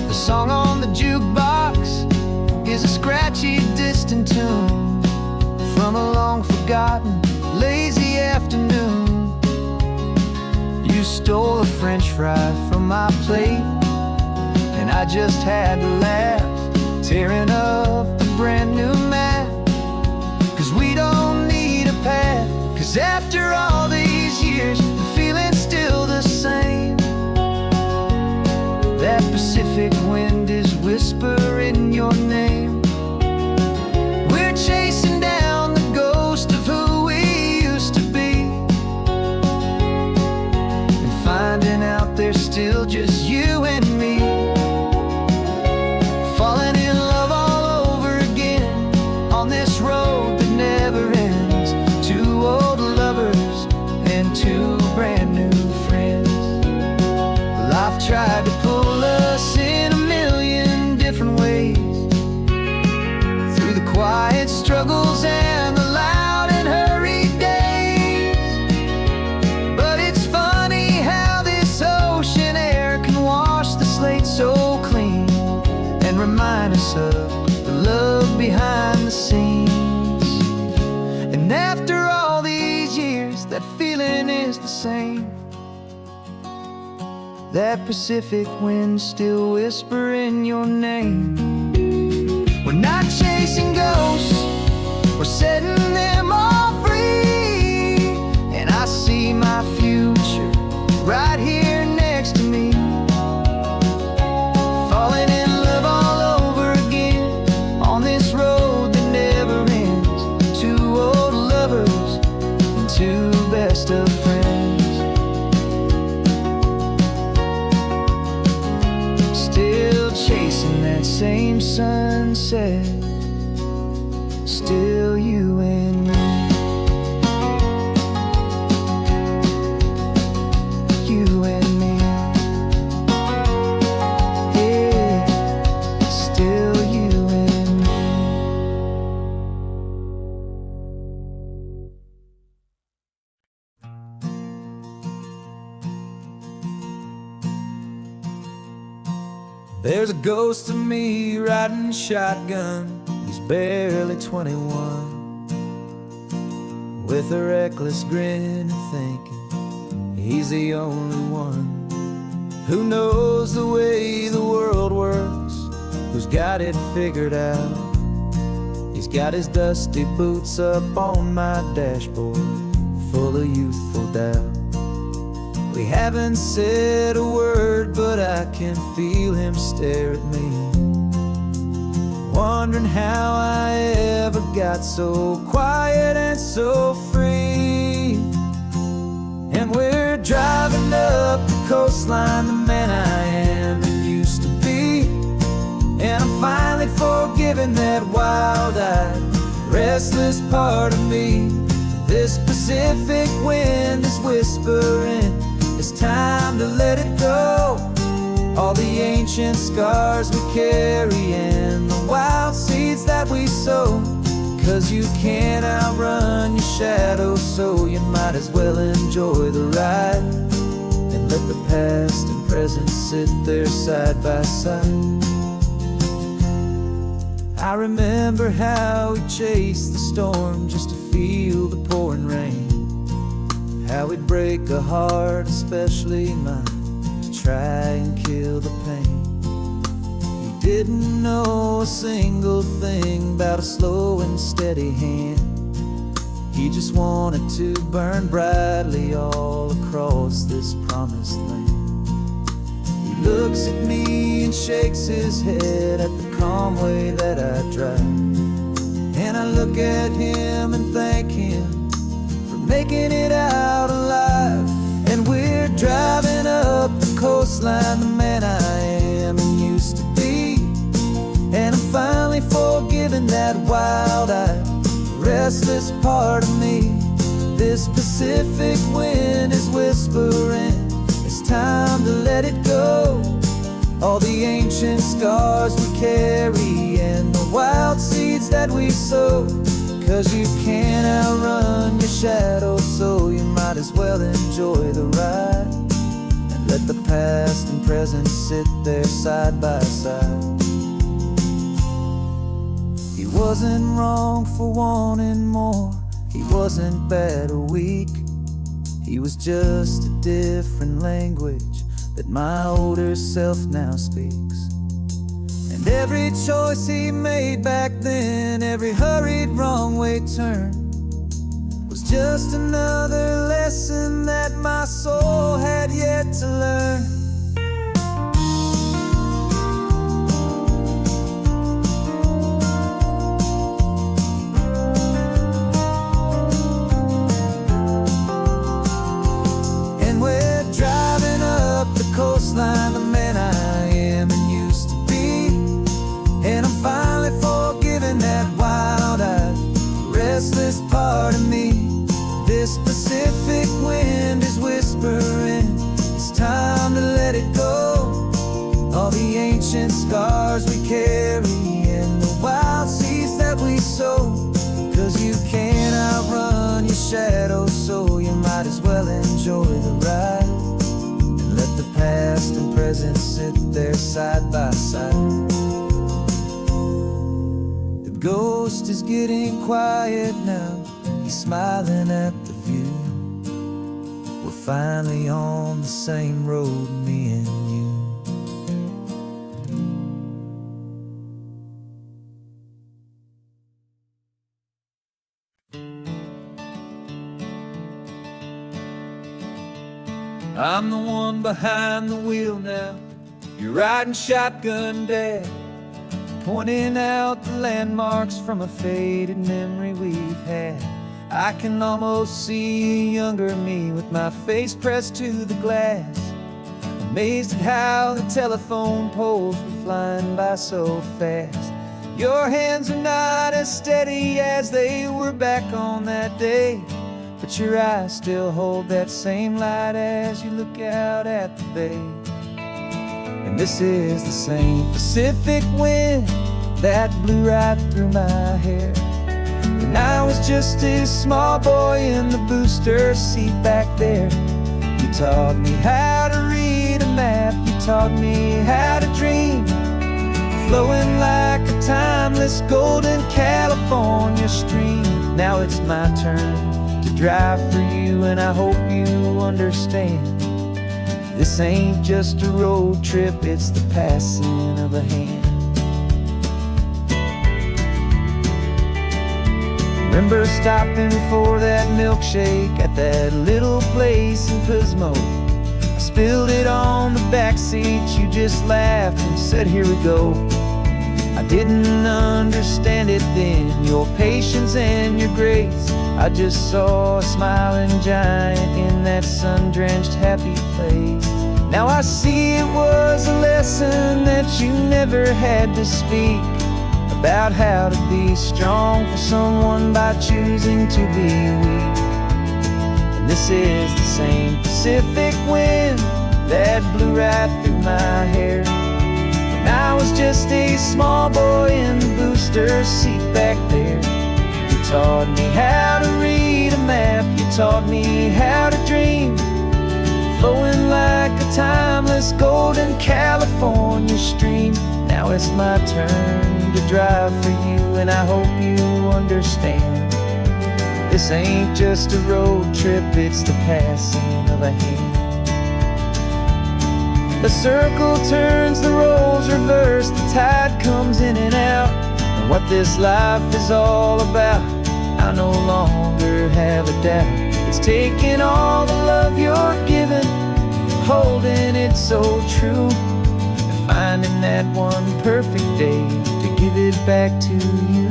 The song on the jukebox is a scratchy, distant tune from a long-forgotten, lazy afternoon. You stole a French fry from my plate, and I just had to laugh, tearing up the brand new map. 'Cause we don't need a path, 'cause after all these years, the feeling's still the same. That Pacific wind is whispering your name. We're chasing down the ghost of who we used to be, and finding out there's still just you and me. Falling in love all over again on this road that never ends. Two old lovers and two brand new friends. Life tried to pull us in a million different ways, through the quiet struggles and the loud and hurried days. But it's funny how this ocean air can wash the slate so clean, and remind us of the love behind the scenes. And after all these years, that feeling is the same. That Pacific wind still whispering your name. We're not chasing ghosts, we're setting them all free. And I see my future right here next to me. Falling in love all over again on this road that never ends. Two old lovers and two best of friends. Still chasing that same sunset, still you and me. You and me. Yeah, still you and me. There's a ghost of me riding shotgun. He's barely 21, with a reckless grin and thinking he's the only one who knows the way the world works, who's got it figured out. He's got his dusty boots up on my dashboard, full of youthful doubt. We haven't said a word, but I can feel him stare at me, wondering how I ever got so quiet and so free. And we're driving up the coastline, the man I am and used to be. And I'm finally forgiving that wild-eyed, restless part of me. This Pacific wind is whispering, it's time to let it go. All the ancient scars we carry and the wild seeds that we sow. 'Cause you can't outrun your shadow, so you might as well enjoy the ride, and let the past and present sit there side by side. I remember how we chased the storm just to feel the pouring rain, how we'd break a heart, especially mine, to try and kill the pain. He didn't know a single thing about a slow and steady hand. He just wanted to burn brightly all across this promised land. He looks at me and shakes his head at the calm way that I drive, and I look at him and thank him for making it out alive. And we're driving up the coastline, the man I am and used to be. And I'm finally forgiving that wild-eyed, restless part of me. This Pacific wind is whispering, it's time to let it go. All the ancient scars we carry and the wild seeds that we sow. 'Cause you can't outrun your shadow, so you might as well enjoy the ride and let the past and present sit there side by side. He wasn't wrong for wanting more, he wasn't bad or weak. He was just a different language that my older self now speaks. And every choice he made back then, every hurried wrong way turn, was just another lesson that my soul had yet to learn. And we're driving up the coastline, the man I am and used to be. And I'm finally forgiving that wild-eyed, restless part of me. This Pacific wind is whispering, it's time to let it go. All the ancient scars we carry and the wild seeds that we sow. 'Cause you can't outrun your shadow, so you might as well enjoy the ride and let the past and present sit there side by side. Ghost is getting quiet now, he's smiling at the view. We're finally on the same road, me and you. I'm the one behind the wheel now, you're riding shotgun, Dad, pointing out the landmarks from a faded memory we've had. I can almost see a younger me with my face pressed to the glass, amazed at how the telephone poles were flying by so fast. Your hands are not as steady as they were back on that day, but your eyes still hold that same light as you look out at the bay. And this is the same Pacific wind that blew right through my hair when I was just a small boy in the booster seat back there. You taught me how to read a map, you taught me how to dream, flowing like a timeless golden California stream. Now it's my turn to drive for you, and I hope you understand. This ain't just a road trip, it's the passing of a hand. Remember stopping for that milkshake at that little place in Pismo? I spilled it on the back seat, you just laughed and said, here we go. I didn't understand it then, your patience and your grace. I just saw a smiling giant in that sun-drenched happy place. Now I see it was a lesson that you never had to speak, about how to be strong for someone by choosing to be weak. And this is the same Pacific wind that blew right through my hair when I was just a small boy in the booster seat back there. You taught me how to read a map, you taught me how to dream, flowing like a timeless golden California stream. Now it's my turn to drive for you, and I hope you understand. This ain't just a road trip, it's the passing of a hand. The circle turns, the roles reverse, the tide comes in and out. And what this life is all about, I no longer have a doubt. It's taking all the love you're giving, holding it so true, and finding that one perfect day to give it back to you.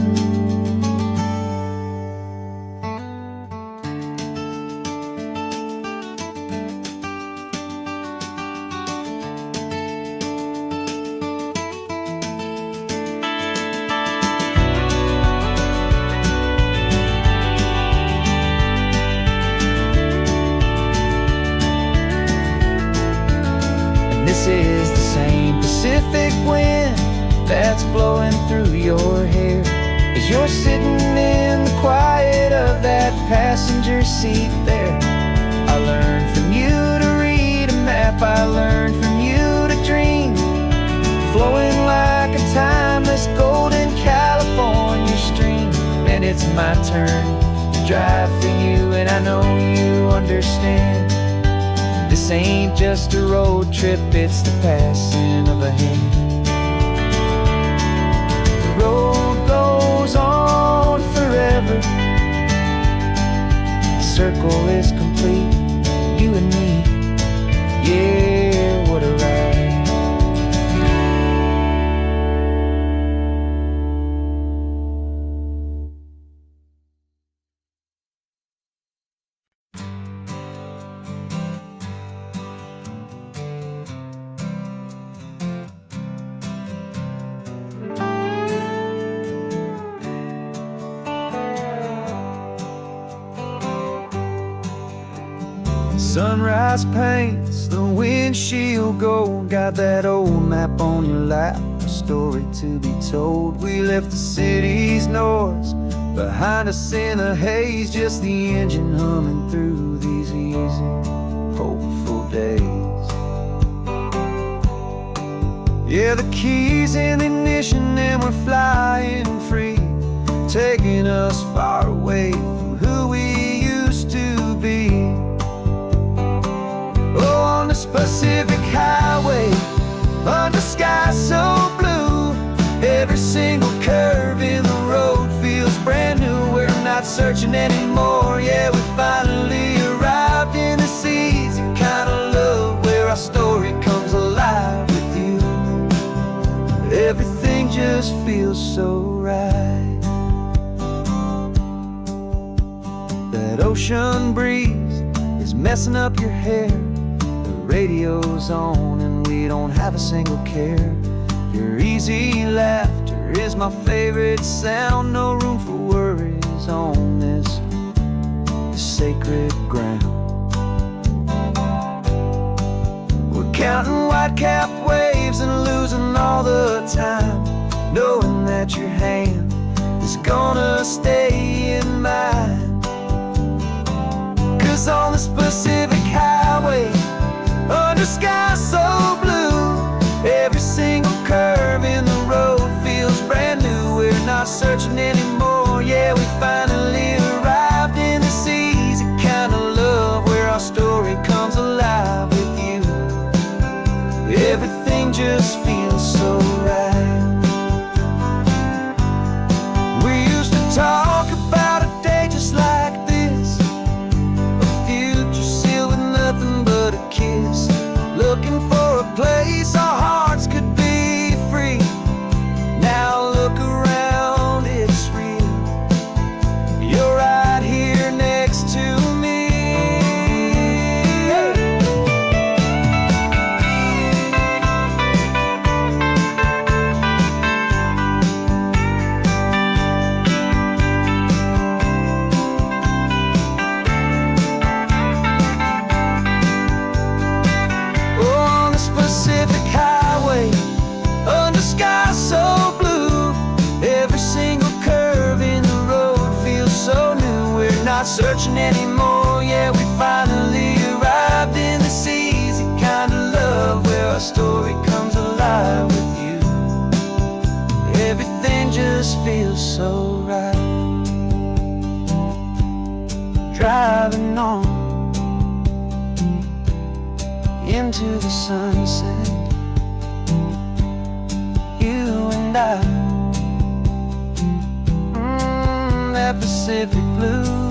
This is the same Pacific wind that's blowing through your hair As you're sitting in the quiet of that passenger seat there, I learned from you to read a map, I learned from you to dream, flowing like a timeless golden California stream. And it's my turn to drive for you, and I know you understand. This ain't just a road trip, it's the passing of a hand. The road goes on forever, the circle is complete, you and me, yeah, what a ride. Sunrise paints the windshield gold, got that old map on your lap, a story to be told. We left the city's noise behind us in the haze, just the engine humming through these easy, hopeful days. Yeah, the keys in the ignition and we're flying free, taking us far away from who we used to be. On this Pacific highway, under skies so blue, every single curve in the road feels brand new. We're not searching anymore, yeah, we finally arrived in this easy kind of love, where our story comes alive with you. Everything just feels so right. That ocean breeze is messing up your hair, radio's on and we don't have a single care. Your easy laughter is my favorite sound, no room for worries on this sacred ground. We're counting white-capped waves and losing all the time, knowing that your hand is gonna stay in mine. 'Cause on this Pacific highway, under skies so blue, every single curve in the road feels brand new. We're not searching anymore, yeah, we finally arrived in this easy kind of love, where our story comes alive with you. Everything just feels so right. We used to talk about a day just like this, a future sealed with nothing but a kiss, looking for a place our hearts could be free. Now look around, it's real, you're right here next to me. Pacific highway, under skies so blue, every single curve in the road feels so new. We're not searching anymore, yeah, we finally arrived in this easy kind of love, where our story comes alive with you. Everything just feels so right. Driving on into the sunset, you and I, that Pacific blue.